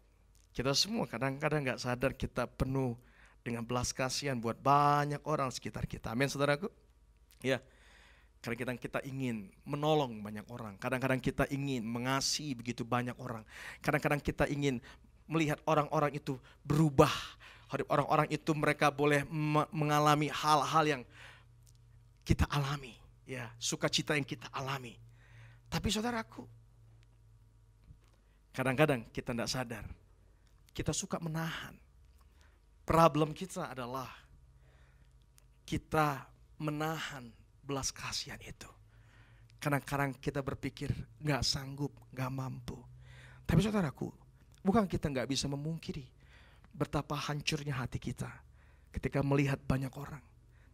kita semua kadang-kadang gak sadar kita penuh dengan belas kasihan buat banyak orang sekitar kita. Amin saudaraku. Ya. Kadang-kadang kita ingin menolong banyak orang. Kadang-kadang kita ingin mengasihi begitu banyak orang. Kadang-kadang kita ingin melihat orang-orang itu berubah. Orang-orang itu mereka boleh mengalami hal-hal yang kita alami. Ya, sukacita yang kita alami. Tapi saudaraku, kadang-kadang kita tidak sadar. Kita suka menahan. Problem kita adalah kita menahan belas kasihan itu. Kadang-kadang kita berpikir gak sanggup, gak mampu. Tapi saudaraku, bukan kita gak bisa memungkiri betapa hancurnya hati kita ketika melihat banyak orang.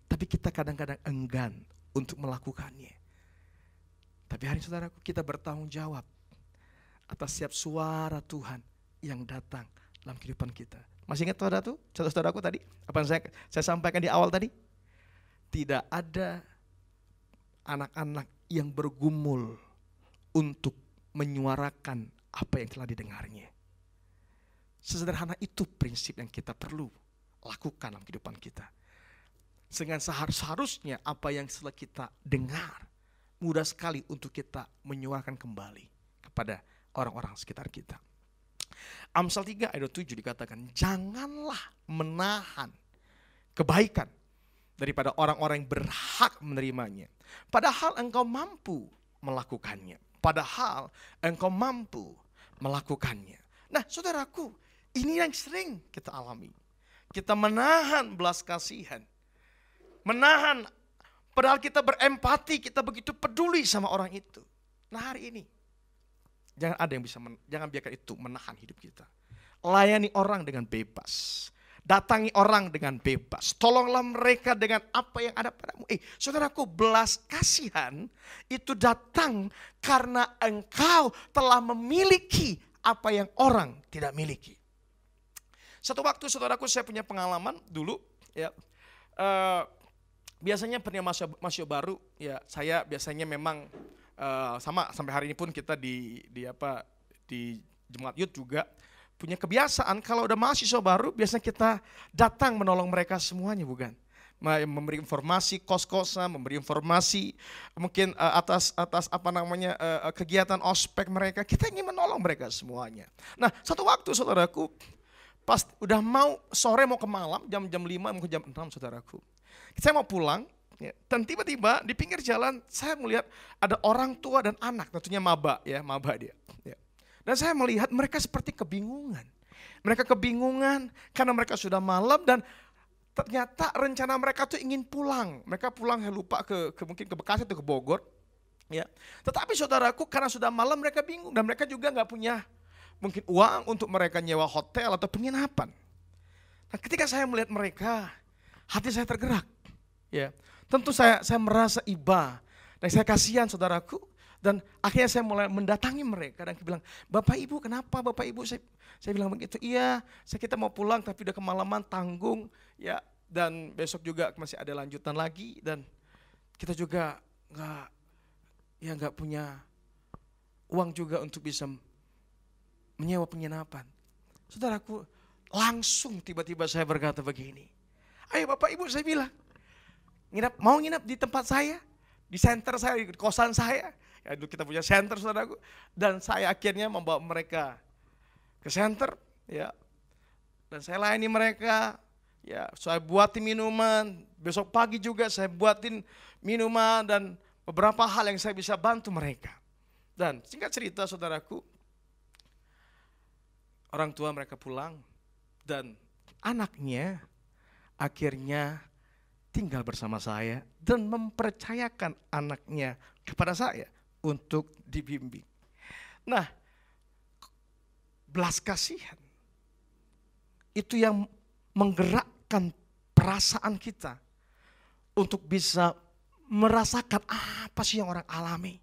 Tapi kita kadang-kadang enggan untuk melakukannya. Tapi hari saudaraku, kita bertanggung jawab atas setiap suara Tuhan yang datang dalam kehidupan kita. Masih ingat saudaraku tadi? Apa yang saya sampaikan di awal tadi? Tidak ada anak-anak yang bergumul untuk menyuarakan apa yang telah didengarnya. Sesederhana itu prinsip yang kita perlu lakukan dalam kehidupan kita. Dengan seharusnya apa yang setelah kita dengar, mudah sekali untuk kita menyuarakan kembali kepada orang-orang sekitar kita. Amsal 3 ayat 7 dikatakan, janganlah menahan kebaikan daripada orang-orang yang berhak menerimanya. Padahal engkau mampu melakukannya. Padahal engkau mampu melakukannya. Nah saudaraku, ini yang sering kita alami. Kita menahan belas kasihan. Menahan, padahal kita berempati, kita begitu peduli sama orang itu. Nah hari ini, jangan biarkan itu menahan hidup kita. Layani orang dengan bebas. Datangi orang dengan bebas. Tolonglah mereka dengan apa yang ada padamu. Saudaraku, belas kasihan itu datang karena engkau telah memiliki apa yang orang tidak miliki. Satu waktu saudaraku, saya punya pengalaman dulu. Ya, biasanya pernah masuk baru. Ya, saya biasanya memang sama sampai hari ini pun kita di Jemaat Youth juga punya kebiasaan kalau udah mahasiswa baru biasanya kita datang menolong mereka semuanya, bukan? Memberi informasi kos-kosan, memberi informasi mungkin atas kegiatan ospek mereka. Kita ingin menolong mereka semuanya. Nah, satu waktu saudaraku, pas udah mau sore mau ke malam, jam 5 mungkin jam 6 saudaraku. Saya mau pulang, ya, dan tiba-tiba di pinggir jalan saya melihat ada orang tua dan anak, tentunya maba dia. Ya. Dan saya melihat mereka seperti kebingungan. Mereka kebingungan karena mereka sudah malam dan ternyata rencana mereka tuh ingin pulang. Mereka pulang, saya lupa mungkin ke Bekasi atau ke Bogor. Ya. Tetapi saudaraku, karena sudah malam mereka bingung dan mereka juga nggak punya mungkin uang untuk mereka nyewa hotel atau penginapan. Nah, ketika saya melihat mereka, hati saya tergerak. Ya. Tentu saya merasa iba dan saya kasihan saudaraku. Dan akhirnya saya mulai mendatangi mereka dan bilang, Bapak Ibu kenapa Bapak Ibu? Saya bilang begitu, iya kita mau pulang tapi udah kemalaman tanggung. Ya, Dan besok juga masih ada lanjutan lagi, dan kita juga nggak punya uang juga untuk bisa menyewa penginapan. Saudaraku, langsung tiba-tiba saya berkata begini, ayo Bapak Ibu, saya bilang, mau nginap di tempat saya, di center saya, di kosan saya. Ya, dulu kita punya center, saudaraku. Dan saya akhirnya membawa mereka ke center, ya. Dan saya layani mereka. Ya, saya buatin minuman, besok pagi juga saya buatin minuman dan beberapa hal yang saya bisa bantu mereka. Dan singkat cerita saudaraku, orang tua mereka pulang dan anaknya akhirnya tinggal bersama saya dan mempercayakan anaknya kepada saya untuk dibimbing. Nah, belas kasihan itu yang menggerakkan perasaan kita untuk bisa merasakan apa sih yang orang alami.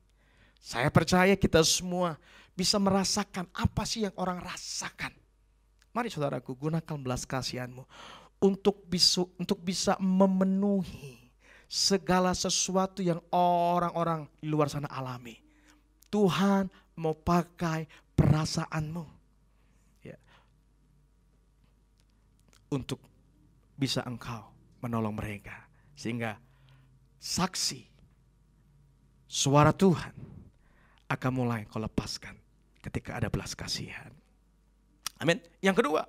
Saya percaya kita semua bisa merasakan apa sih yang orang rasakan. Mari saudaraku, gunakan belas kasihanmu untuk bisa memenuhi segala sesuatu yang orang-orang di luar sana alami. Tuhan mau pakai perasaanmu untuk bisa engkau menolong mereka. Sehingga saksi suara Tuhan akan mulai kau lepaskan ketika ada belas kasihan. Amin. Yang kedua,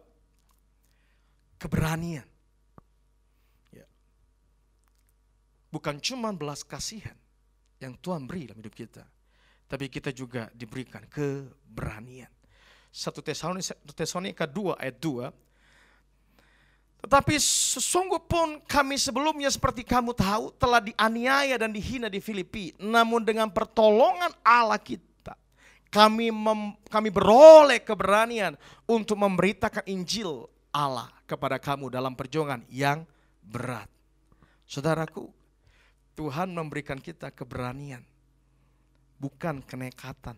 keberanian. Ya. Bukan cuma belas kasihan yang Tuhan beri dalam hidup kita, tapi kita juga diberikan keberanian. 1 Tesalonika 2 ayat 2, tetapi sesungguh pun kami sebelumnya seperti kamu tahu telah dianiaya dan dihina di Filipi. Namun dengan pertolongan Allah kita, kami beroleh keberanian untuk memberitakan Injil Allah kepada kamu dalam perjuangan yang berat. Saudaraku, Tuhan memberikan kita keberanian, bukan kenekatan.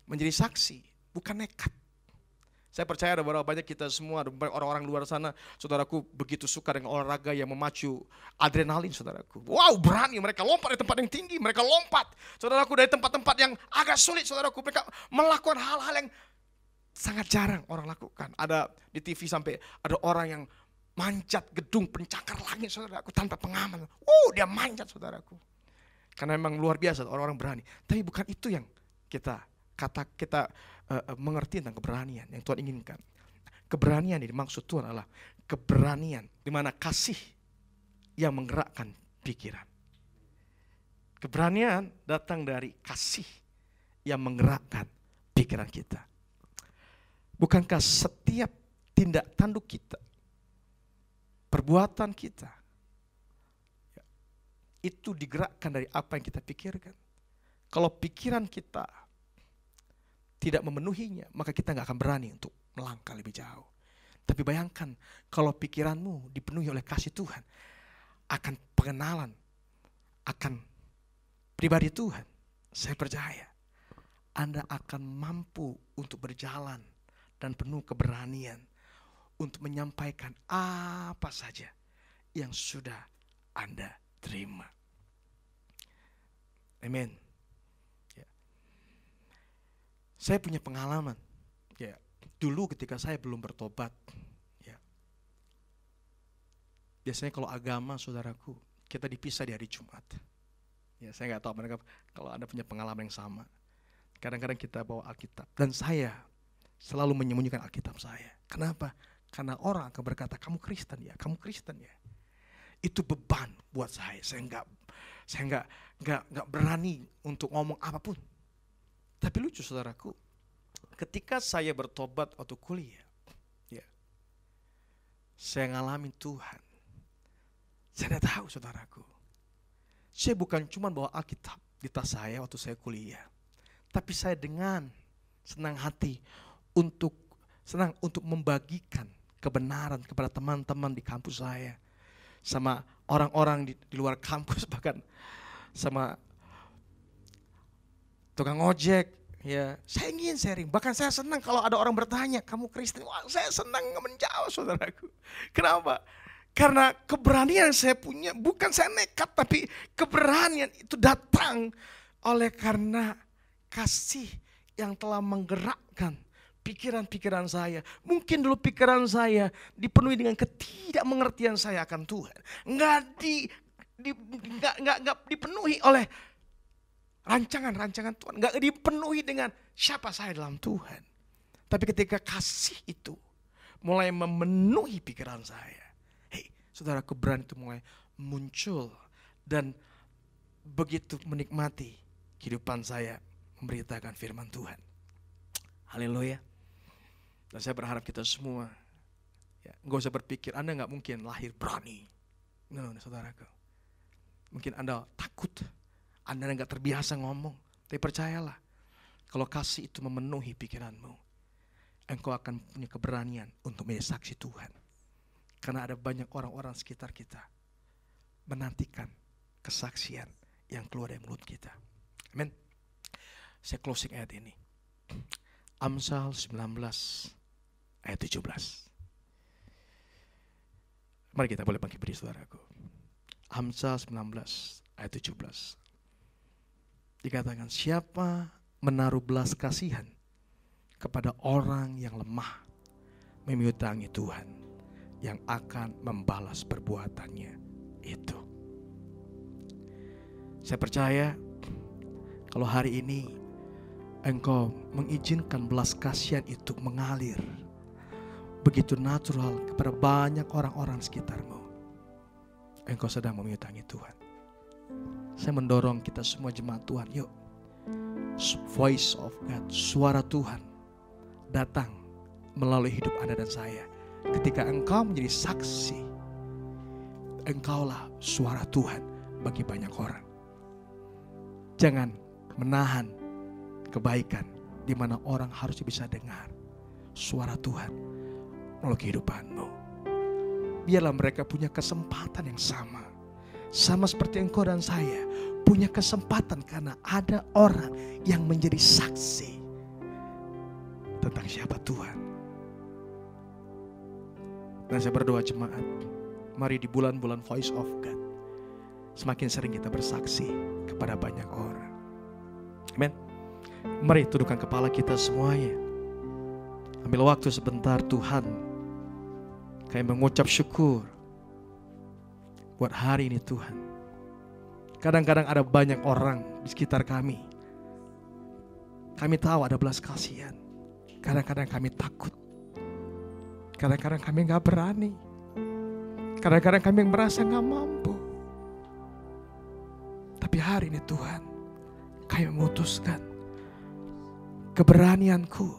Menjadi saksi, bukan nekat. Saya percaya ada beberapa banyak kita semua, ada orang-orang luar sana, saudaraku begitu suka dengan olahraga yang memacu adrenalin, saudaraku. Wow, berani mereka lompat dari tempat yang tinggi, mereka lompat. Saudaraku dari tempat-tempat yang agak sulit, saudaraku mereka melakukan hal-hal yang sangat jarang orang lakukan. Ada di TV sampai ada orang yang manjat gedung pencakar langit, saudaraku, tanpa pengaman. Dia manjat, saudaraku. Karena memang luar biasa orang-orang berani. Tapi bukan itu yang kita mengerti tentang keberanian yang Tuhan inginkan. Keberanian yang dimaksud Tuhan adalah keberanian di mana kasih yang menggerakkan pikiran. Keberanian datang dari kasih yang menggerakkan pikiran kita. Bukankah setiap tindak tanduk kita, perbuatan kita, itu digerakkan dari apa yang kita pikirkan? Kalau pikiran kita tidak memenuhinya, maka kita gak akan berani untuk melangkah lebih jauh. Tapi bayangkan kalau pikiranmu dipenuhi oleh kasih Tuhan, akan pengenalan, akan pribadi Tuhan, saya percaya Anda akan mampu untuk berjalan dan penuh keberanian untuk menyampaikan apa saja yang sudah Anda terima. Amin. Saya punya pengalaman, ya, dulu ketika saya belum bertobat, ya, biasanya kalau agama, saudaraku, kita dipisah di hari Jumat. Ya, saya nggak tahu mereka kalau Anda punya pengalaman yang sama. Kadang-kadang kita bawa Alkitab, dan saya selalu menyembunyikan Alkitab saya. Kenapa? Karena orang akan berkata, kamu Kristen ya, kamu Kristen ya. Itu beban buat saya. Saya nggak berani untuk ngomong apapun. Tapi lucu, saudaraku, ketika saya bertobat waktu kuliah, ya, saya ngalamin Tuhan. Saya tidak tahu, saudaraku. Saya bukan cuma bawa Alkitab di tas saya waktu saya kuliah, tapi saya dengan senang hati untuk membagikan kebenaran kepada teman-teman di kampus saya, sama orang-orang di luar kampus, bahkan sama tukang ojek, ya, saya ingin sharing. Bahkan saya senang kalau ada orang bertanya, kamu Kristen? Wah, saya senang menjawab, saudaraku. Kenapa? Karena keberanian yang saya punya, bukan saya nekat, tapi keberanian itu datang oleh karena kasih yang telah menggerakkan pikiran-pikiran saya. Mungkin dulu pikiran saya dipenuhi dengan ketidakmengertian saya akan Tuhan. Nggak dipenuhi oleh rancangan-rancangan Tuhan. Nggak dipenuhi dengan siapa saya dalam Tuhan. Tapi ketika kasih itu mulai memenuhi pikiran saya, saudara, keberanian itu mulai muncul. Dan begitu menikmati kehidupan saya memberitakan firman Tuhan. Haleluya. Dan saya berharap kita semua, gak usah berpikir Anda gak mungkin lahir berani. No, saudaraku. Mungkin Anda takut, Anda gak terbiasa ngomong. Tapi percayalah, kalau kasih itu memenuhi pikiranmu, engkau akan punya keberanian untuk menjadi saksi Tuhan. Karena ada banyak orang-orang sekitar kita menantikan kesaksian yang keluar dari mulut kita. Amin. Saya closing ayat ini. Amsal 19 ayat 17. Mari kita boleh bangkit berdiri, saudaraku. Amsal 19 ayat 17. Dikatakan, siapa menaruh belas kasihan kepada orang yang lemah, memiutangi Tuhan yang akan membalas perbuatannya itu. Saya percaya kalau hari ini engkau mengizinkan belas kasihan itu mengalir begitu natural kepada banyak orang-orang sekitarmu, engkau sedang memiutangi Tuhan. Saya mendorong kita semua jemaat Tuhan, yuk, voice of God, suara Tuhan datang melalui hidup Anda dan saya. Ketika engkau menjadi saksi, engkaulah suara Tuhan bagi banyak orang. Jangan menahan kebaikan di mana orang harus bisa dengar suara Tuhan melalui kehidupanmu. Biarlah mereka punya kesempatan yang sama. Sama seperti engkau dan saya punya kesempatan karena ada orang yang menjadi saksi tentang siapa Tuhan. Dan saya berdoa jemaat, mari di bulan-bulan Voice of God semakin sering kita bersaksi kepada banyak orang. Amin. Mari tundukkan kepala kita semuanya. Ambil waktu sebentar Tuhan, kami mengucap syukur buat hari ini Tuhan. Kadang-kadang ada banyak orang di sekitar kami. Kami tahu ada belas kasihan. Kadang-kadang kami takut. Kadang-kadang kami gak berani. Kadang-kadang kami yang merasa gak mampu. Tapi hari ini Tuhan, kami memutuskan keberanianku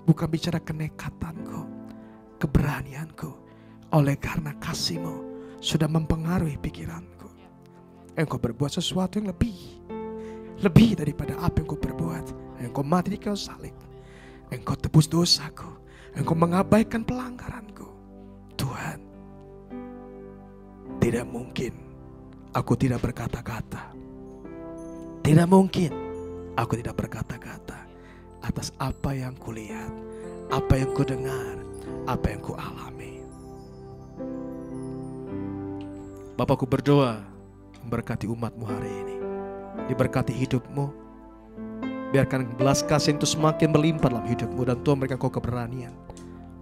bukan bicara kenekatanku. Keberanianku oleh karena kasih-Mu sudah mempengaruhi pikiranku. Engkau berbuat sesuatu yang lebih daripada apa yang Kau perbuat. Engkau mati di kayu salib. Engkau tebus dosaku. Engkau mengabaikan pelanggaranku. Tuhan, tidak mungkin aku tidak berkata-kata. Tidak mungkin aku tidak berkata-kata atas apa yang kulihat, apa yang kudengar, apa yang kualami. Bapakku berdoa, memberkati umatmu hari ini. Diberkati hidupmu. Biarkan belas kasih itu semakin melimpah dalam hidupmu. Dan Tuhan berikan kau keberanian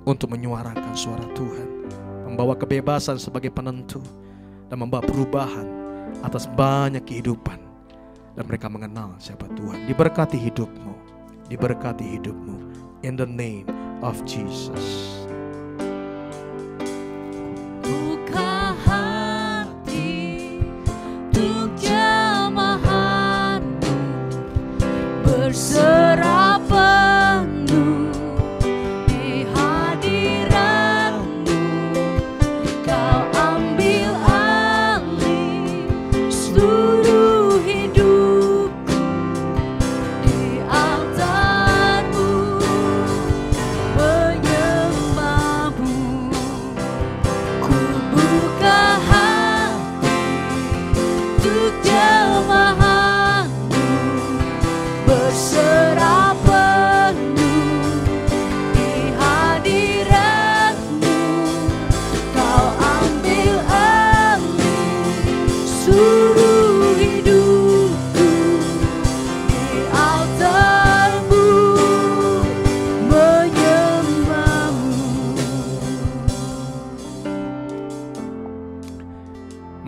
untuk menyuarakan suara Tuhan. Membawa kebebasan sebagai penentu. Dan membawa perubahan atas banyak kehidupan. Dan mereka mengenal siapa Tuhan. Diberkati hidupmu. Diberkati hidupmu. In the name of Jesus. Buka hati untuk jamahanmu, berserah penuh di hadiratmu. Kau ambil alih seluruh hidupku, di altarmu menyembah.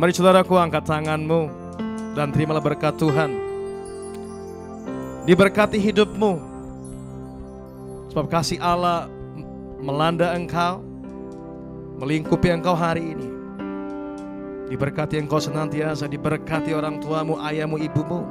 Mari saudaraku angkat tanganmu dan terimalah berkat Tuhan. Diberkati hidupmu, sebab kasih Allah melanda engkau, melingkupi engkau hari ini. Diberkati engkau senantiasa, diberkati orang tuamu, ayahmu, ibumu,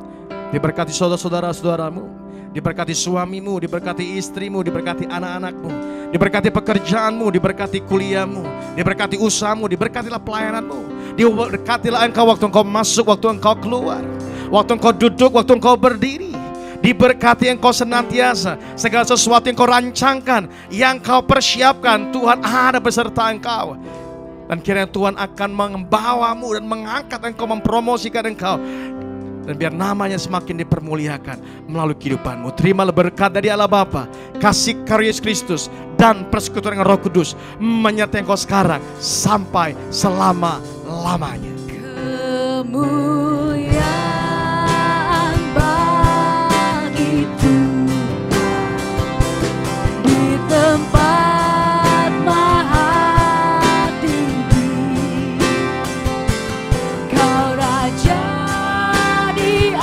diberkati saudara-saudaramu, diberkati suamimu, diberkati istrimu, diberkati anak-anakmu, diberkati pekerjaanmu, diberkati kuliahmu, diberkati usahamu, diberkatilah pelayananmu, diberkatilah engkau waktu engkau masuk, waktu engkau keluar, waktu engkau duduk, waktu engkau berdiri. Diberkati engkau senantiasa, segala sesuatu yang kau rancangkan, yang kau persiapkan, Tuhan ada beserta engkau. Dan kiranya Tuhan akan membawamu dan mengangkat engkau, mempromosikan engkau. Dan biar namanya semakin dipermuliakan melalui kehidupanmu. Terimalah berkat dari Allah Bapa, kasih karunia Yesus Kristus, dan persekutuan dengan Roh Kudus menyertai engkau sekarang sampai selama-lamanya. Kemuliaan bagitu di tempat maha tinggi. Kau Raja diagungkan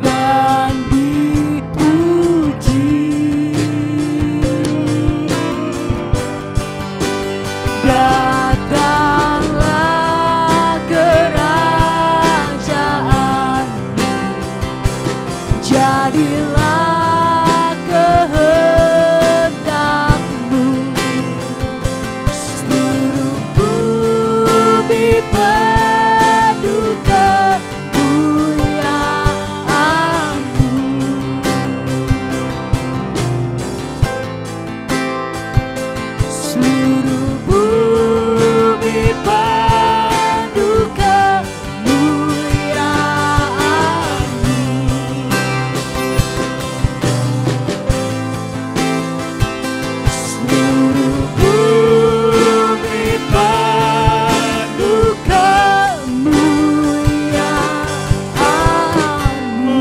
dan dipuji. Datanglah kerajaanmu, jadilah kehendakmu. Seluruh bumi penuh kemuliaan-Mu. Seluruh bumi penuh kemuliaan-Mu. Seluruh bumi penuh kemuliaan-Mu.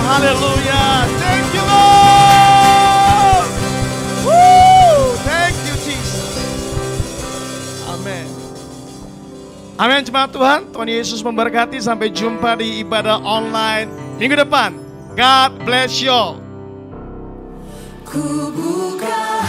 Haleluya. Thank you Lord. Woo. Thank you Jesus. Amin. Amin jemaat Tuhan. Tuhan Yesus memberkati. Sampai jumpa di ibadah online minggu depan. God bless you all. Ku buka